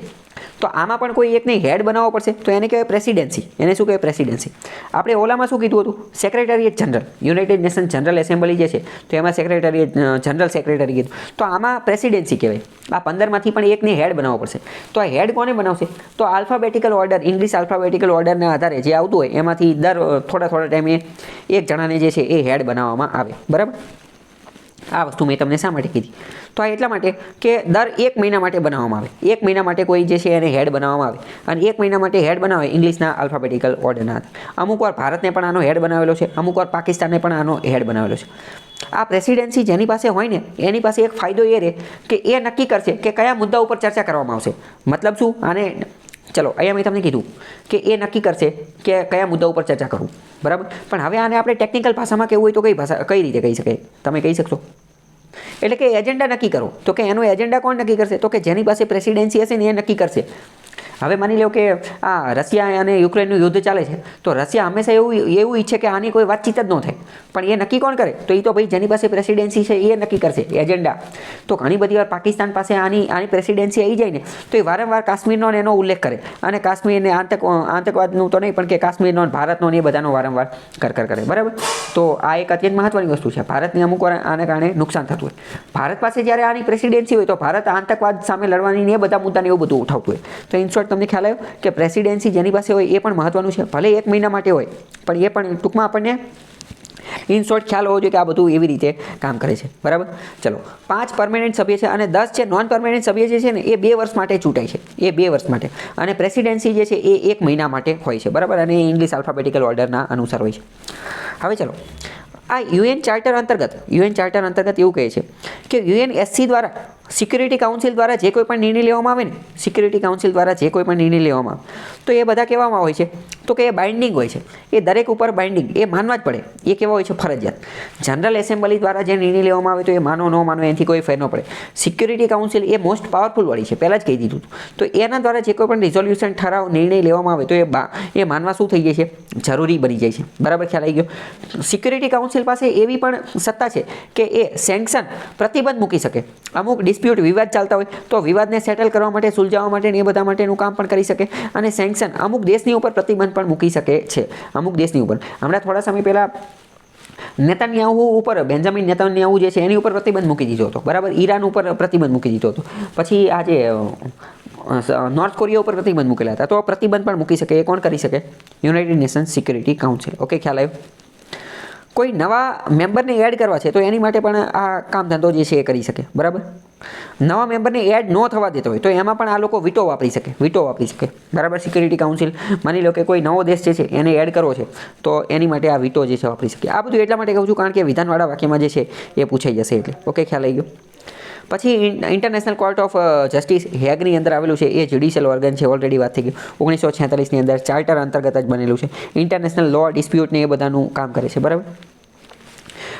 તો આમાં પણ કોઈ એકને હેડ બનાવવો પડશે, તો એને કહેવાય પ્રેસિડેન્સી. એને શું કહેવાય? પ્રેસિડેન્સી. આપણે ઓલામાં શું કીધું હતું? Secretariat general. United nation general assembly જે છે તો એમાં જનરલ સેક્રેટરી કીધું. તો આમાં પ્રેસિડેન્સી કહેવાય. આ 15માંથી પણ એકને હેડ બનાવવો પડશે. તો આ હેડ કોને બનાવશે? તો આલ્ફાબેટિકલ ઓર્ડર, ઇંગ્લિશ આલ્ફાબેટિકલ ઓર્ડરના આધારે જે આવતું હોય એમાંથી દર થોડા ટાઈમે એક જણાને જે છે એ હેડ બનાવવામાં આવે, બરાબર. આ વસ્તુ મેં તમને શા માટે કીધી? તો આ એટલા માટે કે દર 1 મહિના માટે બનાવવામાં આવે. 1 મહિના માટે કોઈ જે છે એને હેડ બનાવવામાં આવે. અને 1 મહિના માટે હેડ બનાવે ઇંગ્લિશના આલ્ફાબેટિકલ ઓર્ડરના. અમુક વાર ભારતને પણ આનો હેડ બનાવેલો છે, અમુક વાર પાકિસ્તાનને પણ આનો હેડ બનાવેલો છે. આ પ્રેસિડેન્સી જેની પાસે હોય ને એની પાસે એક ફાયદો એ રહે કે એ નક્કી કરશે કે કયા મુદ્દા ઉપર ચર્ચા કરવામાં આવશે. મતલબ શું? આને ચલો અહીંયા મેં તમને કીધું કે એ નક્કી કરશે કે કયા મુદ્દા ઉપર ચર્ચા કરવું, બરાબર. પણ હવે આને આપણે ટેકનિકલ ભાષામાં કહેવું હોય તો કઈ રીતે કહી શકાય? તમે કહી શકશો? એટલે કે એજન્ડા નક્કી કરો. તો કે એનો એજન્ડા કોણ નક્કી કરશે? તો કે જેની પાસે પ્રેસિડેન્સી હશે ને એ નક્કી કરશે. હવે માની લો કે આ રશિયા અને યુક્રેનનું યુદ્ધ ચાલે છે તો રશિયા હંમેશા એવું ઈચ્છે કે આની કોઈ વાતચીત જ ન થાય. પણ એ નક્કી કોણ કરે? તો એ તો ભાઈ જેની પાસે પ્રેસિડેન્સી છે એ નક્કી કરશે એજન્ડા. તો ઘણી બધી વાર પાકિસ્તાન પાસે આની પ્રેસિડેન્સી આવી જાય ને તો એ વારંવાર કાશ્મીરનો એનો ઉલ્લેખ કરે. અને કાશ્મીરને આતંકવાદનું તો નહીં પણ કે કાશ્મીરનો, ભારતનો ને એ બધાનો વારંવાર કરે, બરાબર. તો આ એક અત્યંત મહત્વની વસ્તુ છે. ભારતને અમુક વાર આને કારણે નુકસાન થતું હોય. ભારત પાસે જ્યારે આની પ્રેસિડેન્સી હોય તો ભારત આતંકવાદ સામે લડવાની ને એ બધા મુદ્દાને એવું બધું ઉઠાવતું હોય. તો ઇન શોર્ટ તમને ખ્યાલ આવ્યો કે પ્રેસિડેન્સી જેની પાસે હોય એ પણ મહત્વનું છે. ભલે 1 મહિના માટે હોય પણ એ પણ ટૂંકમાં આપણને ઇન શોર્ટ ખ્યાલ હોવો જોઈએ કે આ બધું એવી રીતે કામ કરે છે, બરાબર. ચલો, 5 પરમેનન્ટ સભ્ય છે અને 10 છે નોન પરમેનન્ટ સભ્ય જે છે ને એ 2 વર્ષ માટે ચૂંટાય છે. એ 2 વર્ષ માટે. અને પ્રેસિડેન્સી જે છે એ 1 મહિના માટે હોય છે, બરાબર. અને ઇંગ્લિશ આલ્ફાબેટિકલ ઓર્ડરના અનુસાર હોય છે. હવે ચલો, આ યુએન ચાર્ટર અંતર્ગત એવું કહે છે કે યુએનએસસી દ્વારા સિક્યુરિટી કાઉન્સિલ દ્વારા જે કોઈ પણ નિર્ણય લેવામાં આવે ને, સિક્યુરિટી કાઉન્સિલ દ્વારા જે કોઈ પણ નિર્ણય લેવામાં આવે તો એ બધા કેવામાં હોય છે? તો કે એ બાઇન્ડિંગ હોય છે. એ દરેક ઉપર બાઇન્ડિંગ, એ માનવા જ પડે. એ કેવા હોય છે? ફરજિયાત. જનરલ એસેમ્બલી દ્વારા જે નિર્ણય લેવામાં આવે તો એ માનો ન માનો એનાથી કોઈ ફેર ન પડે. સિક્યુરિટી કાઉન્સિલ એ મોસ્ટ પાવરફુલ વાળી છે, પહેલાં જ કહી દીધું. તો એના દ્વારા જે કોઈ પણ રિઝોલ્યુશન, ઠરાવ, નિર્ણય લેવામાં આવે તો એ માનવા શું થઈ જાય છે? જરૂરી બની જાય છે, બરાબર. ખ્યાલ આવી ગયો? સિક્યુરિટી કાઉન્સિલ પાસે એવી પણ સત્તા છે કે એ સેન્કશન, પ્રતિબંધ મૂકી શકે. અમુક ડિસ્પ્યુટ, વિવાદ ચાલતા હોય તો વિવાદને સેટલ કરવા માટે, સુલઝાવવા માટે ને એ બધા માટેનું કામ પણ કરી શકે. અને સેન્કશન, અમુક દેશની ઉપર પ્રતિબંધ પણ મૂકી શકે છે, અમુક દેશની ઉપર. હમણાં થોડા સમય પહેલાં નેતાન્યાહુ ઉપર બેન્જામિન નેતાન્યાહુ જે છે એની ઉપર પ્રતિબંધ મૂકી દીધો હતો, બરાબર. ઈરાન ઉપર પ્રતિબંધ મૂકી દીધો હતો. પછી આ જે નોર્થ કોરિયા ઉપર પ્રતિબંધ મૂકેલા હતા. તો પ્રતિબંધ પણ મૂકી શકે. એ કોણ કરી શકે? United Nations security council. Okay, ખ્યાલ આવ્યો. કોઈ નવા મેમ્બરને એડ કરવા છે તો એની માટે પણ આ કામ ધંધો જે છે એ કરી શકે, બરાબર. નવા મેમ્બરને એડ ન થવા દેતો હોય તો એમાં પણ આ લોકો વીટો વાપરી શકે, બરાબર. સિક્યુરિટી કાઉન્સિલ માની લો કે કોઈ નવો દેશ જે છે એને એડ કરવો છે તો એની માટે આ વીટો જે છે વાપરી શકે. આ બધું એટલા માટે કહું છું કારણ કે વિધાનવાળા વાક્યમાં જે છે એ પૂછાઈ જશે એટલે. ઓકે, ખ્યાલ આવી ગયો. પછી ઇન્ટરનેશનલ કોર્ટ ઓફ જસ્ટિસ હેગની અંદર આવેલું છે. એ જ્યુડિશિયલ ઓર્ગન છે, ઓલરેડી વાત થઈ ગઈ. 1946ની અંદર ચાર્ટર અંતર્ગત જ બનેલું છે. ઇન્ટરનેશનલ લો ડિસ્પ્યુટને એ બધાનું કામ કરે છે, બરાબર.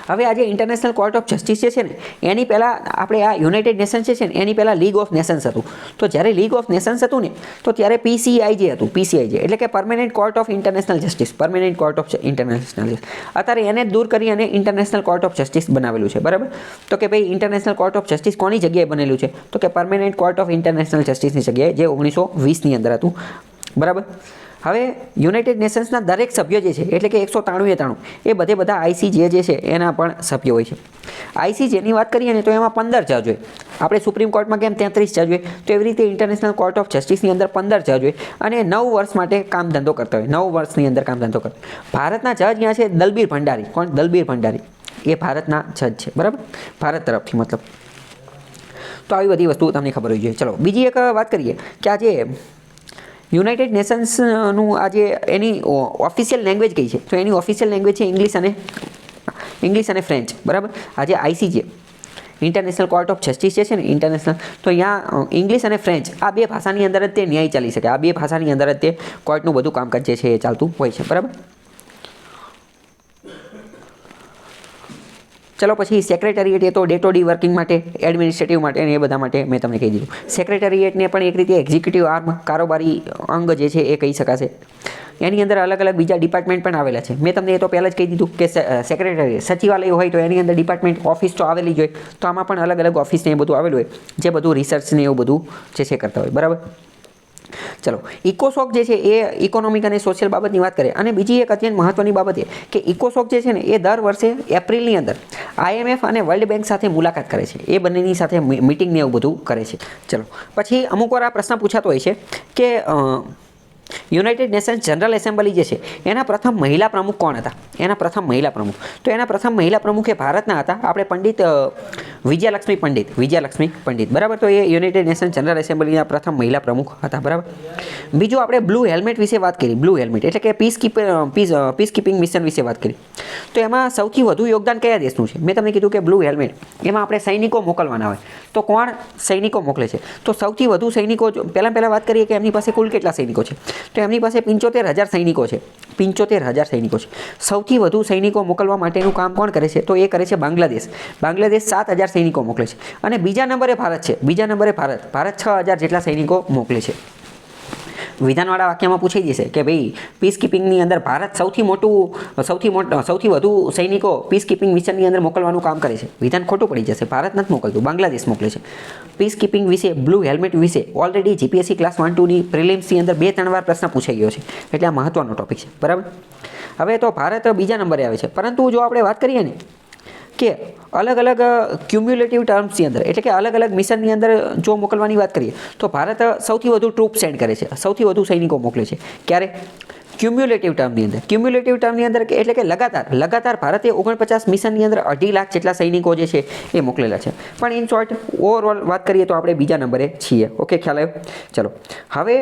હવે આજે ઇન્ટરનેશનલ કોર્ટ ઓફ જસ્ટિસ જે છે ને એની પહેલાં આપણે આ યુનાઇટેડ નેશન્સ જે છે ને એની પહેલાં લીગ ઓફ નેશન્સ હતું. તો જ્યારે લીગ ઓફ નેશન્સ હતું ને તો ત્યારે PCIJ હતું. PCIJ એટલે કે permanent court of international justice, permanent court of international justice. અત્યારે એને દૂર કરી અને ઇન્ટરનેશનલ કોર્ટ ઓફ જસ્ટિસ બનાવેલું છે, બરાબર. તો કે ભાઈ ઇન્ટરનેશનલ કોર્ટ ઓફ જસ્ટિસ કોની જગ્યાએ બનેલું છે? તો કે પરમેનન્ટ કોર્ટ ઓફ ઇન્ટરનેશનલ જસ્ટિસની જગ્યાએ, જે 1920ની અંદર હતું, બરાબર. હવે યુનાઇટેડ નેશન્સના દરેક સભ્યો જે છે એટલે કે 193 એ બધા ICJ જે છે એના પણ સભ્યો હોય છે. ICJની વાત કરીએ ને તો એમાં 15 જજ હોય. આપણે સુપ્રીમ કોર્ટમાં કેમ 33 જજ હોય તો એવી રીતે ઇન્ટરનેશનલ કોર્ટ ઓફ જસ્ટિસની અંદર 15 જજ હોય અને 9 વર્ષ માટે કામ ધંધો કરતા હોય. 9 વર્ષની અંદર કામ ધંધો કરતા હોય. ભારતના જજ અહીંયા છે દલબીર ભંડારી. કોણ? દલબીર ભંડારી. એ ભારતના જજ છે, બરાબર. ભારત તરફથી મતલબ. તો આવી બધી વસ્તુ તમને ખબર હોવી જોઈએ. ચલો બીજી એક વાત કરીએ કે આજે યુનાઇટેડ નેશન્સનું આજે એની ઓફિશિયલ લેંગ્વેજ કઈ છે? તો એની ઓફિશિયલ લેંગ્વેજ છે ઇંગ્લિશ અને ફ્રેન્ચ, બરાબર. આજે ICJ international court of justice જે છે ને ઇન્ટરનેશનલ, તો અહીંયા ઇંગ્લિશ અને ફ્રેન્ચ આ બે ભાષાની અંદર જ તે ન્યાય ચાલી શકે. આ બે ભાષાની અંદર જ તે કોર્ટનું બધું કામકાજ જે છે એ ચાલતું હોય છે, બરાબર. ચલો પછી સેક્રેટરીએટ એ તો ડે ટુ ડે વર્કિંગ માટે, એડમિનિસ્ટ્રેટિવ માટે અને એ બધા માટે મેં તમને કહી દીધું. સેક્રેટરીએટને પણ એક રીતે એક્ઝિક્યુટિવ આર્મ, કારોબારી અંગ જે છે એ કહી શકાશે. એની અંદર અલગ અલગ બીજા ડિપાર્ટમેન્ટ પણ આવેલા છે. મેં તમને એ તો પહેલાં જ કહી દીધું કે સેક્રેટરી સચિવાલય હોય તો એની અંદર ડિપાર્ટમેન્ટ ઓફિસ તો આવેલી જ હોય. તો આમાં પણ અલગ અલગ ઓફિસને એ બધું આવેલું હોય જે બધું રિસર્ચને એવું બધું જે છે કરતા હોય, બરાબર. ચલો ઇકોસોક જે છે એ ઇકોનોમિક અને સોશિયલ બાબતની વાત કરે. અને બીજી એક અત્યંત મહત્વની બાબત એ કે ઇકોસોક જે છે ને એ દર વર્ષે એપ્રિલની અંદર IMF અને વર્લ્ડ બેંક સાથે મુલાકાત કરે છે. એ બંનેની સાથે મિટિંગને એવું બધું કરે છે. ચલો પછી અમુક વાર આ પ્રશ્ન પૂછાતો હોય છે કે યુનાઇટેડ નેશન્સ જનરલ એસેમ્બલી જે છે એના પ્રથમ મહિલા પ્રમુખ કોણ હતા? એના પ્રથમ મહિલા પ્રમુખ, તો એના પ્રથમ મહિલા પ્રમુખ એ ભારતના હતા આપણે પંડિત વિજયાલક્ષ્મી પંડિત, બરાબર. તો એ યુનાઇટેડ નેશન્સ જનરલ એસેમ્બલીના પ્રથમ મહિલા પ્રમુખ હતા, બરાબર. બીજું આપણે બ્લુ હેલ્મેટ વિશે વાત કરી. બ્લુ હેલ્મેટ એટલે કે પીસ કીપિંગ મિશન વિશે વાત કરી. તો એમાં સૌથી વધુ યોગદાન કયા દેશનું છે? મેં તમને કીધું કે બ્લુ હેલ્મેટ એમાં આપણે સૈનિકો મોકલવાના હોય. તો કોણ સૈનિકો મોકલે છે? તો સૌથી વધુ સૈનિકો, પહેલાં વાત કરીએ કે એમની પાસે કુલ કેટલા સૈનિકો છે? તો એમની પાસે 75,000 સૈનિકો છે. 75,000 સૈનિકો છે. સૌથી વધુ સૈનિકો મોકલવા માટેનું કામ કોણ કરે છે? તો એ કરે છે બાંગ્લાદેશ. બાંગ્લાદેશ 7,000 સૈનિકો મોકલે છે. અને બીજા નંબરે ભારત છે. ભારત 6,000 જેટલા સૈનિકો મોકલે છે. વિધાનવાળા વાક્યમાં પૂછાઈ જશે કે ભાઈ પીસ કીપિંગની અંદર ભારત સૌથી વધુ સૈનિકો પીસ કીપિંગ મિશનની અંદર મોકલવાનું કામ કરે છે. વિધાન ખોટું પડી જશે. ભારત નથી મોકલતું, બાંગ્લાદેશ મોકલે છે. પીસ કીપિંગ વિશે, બ્લુ હેલ્મેટ વિશે ઓલરેડી GPSC ક્લાસ 1-2ની પ્રિલિમ્સની અંદર 2-3 વાર પ્રશ્ન પૂછાઈ ગયો છે. એટલે આ મહત્વનો ટોપિક છે, બરાબર. હવે તો ભારત બીજા નંબરે આવે છે. પરંતુ જો આપણે વાત કરીએ ને કે અલગ અલગ ક્યુમ્યુલેટિવ ટર્મ્સની અંદર એટલે કે અલગ અલગ મિશનની અંદર જો મોકલવાની વાત કરીએ તો ભારત સૌથી વધુ ટ્રૂપ સેન્ડ કરે છે, સૌથી વધુ સૈનિકો મોકલે છે. ક્યારે? ક્યુમ્યુલેટિવ ટર્મની અંદર. ક્યુમ્યુલેટિવ ટર્મની અંદર એટલે કે લગાતાર ભારતે 49 મિશનની અંદર 2.5 લાખ જેટલા સૈનિકો જે છે એ મોકલેલા છે. પણ ઇન શોર્ટ ઓવરઓલ વાત કરીએ તો આપણે બીજા નંબરે છીએ. ઓકે, ખ્યાલ આવ્યો? ચલો હવે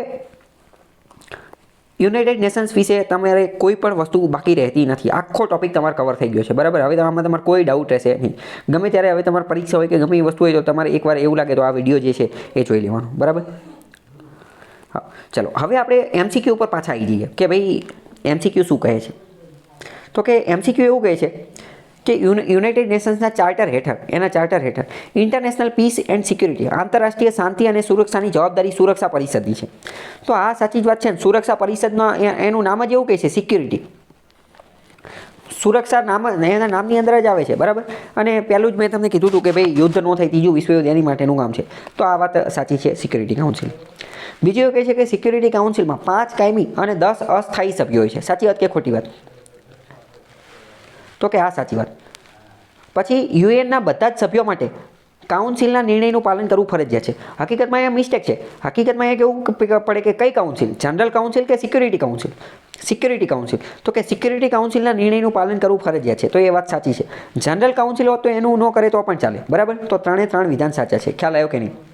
યુનાઇટેડ નેશન્સ વિશે તમારે કોઈ પણ વસ્તુ બાકી રહેતી નથી. આખો ટોપિક તમારે કવર થઈ ગયો છે, બરાબર. હવે આમાં તમારે કોઈ ડાઉટ રહેશે નહીં. ગમે ત્યારે હવે તમારે પરીક્ષા હોય કે ગમે એ વસ્તુ હોય તો તમારે એકવાર એવું લાગે તો આ વિડીયો જે છે એ જોઈ લેવાનો, બરાબર. હા, ચલો હવે આપણે MCQ ઉપર પાછા આવી જઈએ કે ભાઈ MCQ શું કહે છે? તો કે MCQ એવું કહે છે કે યુનાઇટેડ નેશન્સના ચાર્ટર હેઠળ ઇન્ટરનેશનલ પીસ એન્ડ સિક્યુરિટી, આંતરરાષ્ટ્રીય શાંતિ અને સુરક્ષાની જવાબદારી સુરક્ષા પરિષદની છે. તો આ સાચી જ વાત છે ને. સુરક્ષા પરિષદમાં એનું નામ જ એવું કહે છે સિક્યુરિટી. સુરક્ષા એના નામની અંદર જ આવે છે, બરાબર. અને પહેલું જ મેં તમને કીધું હતું કે ભાઈ યુદ્ધ ન થાય, ત્રીજું વિશ્વયુદ્ધ એની માટેનું કામ છે. તો આ વાત સાચી છે સિક્યુરિટી કાઉન્સિલ. બીજું એવું કહે છે કે સિક્યુરિટી કાઉન્સિલમાં 5 કાયમી અને 10 અસ્થાયી સભ્યો હોય છે. સાચી વાત કે ખોટી વાત? તો કે આ સાચી વાત. પછી યુએનના બધા જ સભ્યો માટે કાઉન્સિલના નિર્ણયનું પાલન કરવું ફરજિયાત છે. હકીકતમાં અહીંયા મિસ્ટેક છે. હકીકતમાં અહીંયા કેવું પડે કે કઈ કાઉન્સિલ, જનરલ કાઉન્સિલ કે સિક્યુરિટી કાઉન્સિલ? Security council. તો કે સિક્યુરિટી કાઉન્સિલના નિર્ણયનું પાલન કરવું ફરજિયાત છે. તો એ વાત સાચી છે. જનરલ કાઉન્સિલ હોત તો એનું ન કરે તો પણ ચાલે. બરાબર. તો ત્રણે ત્રણ વિધાન સાચા છે. ખ્યાલ આવ્યો કે નહીં?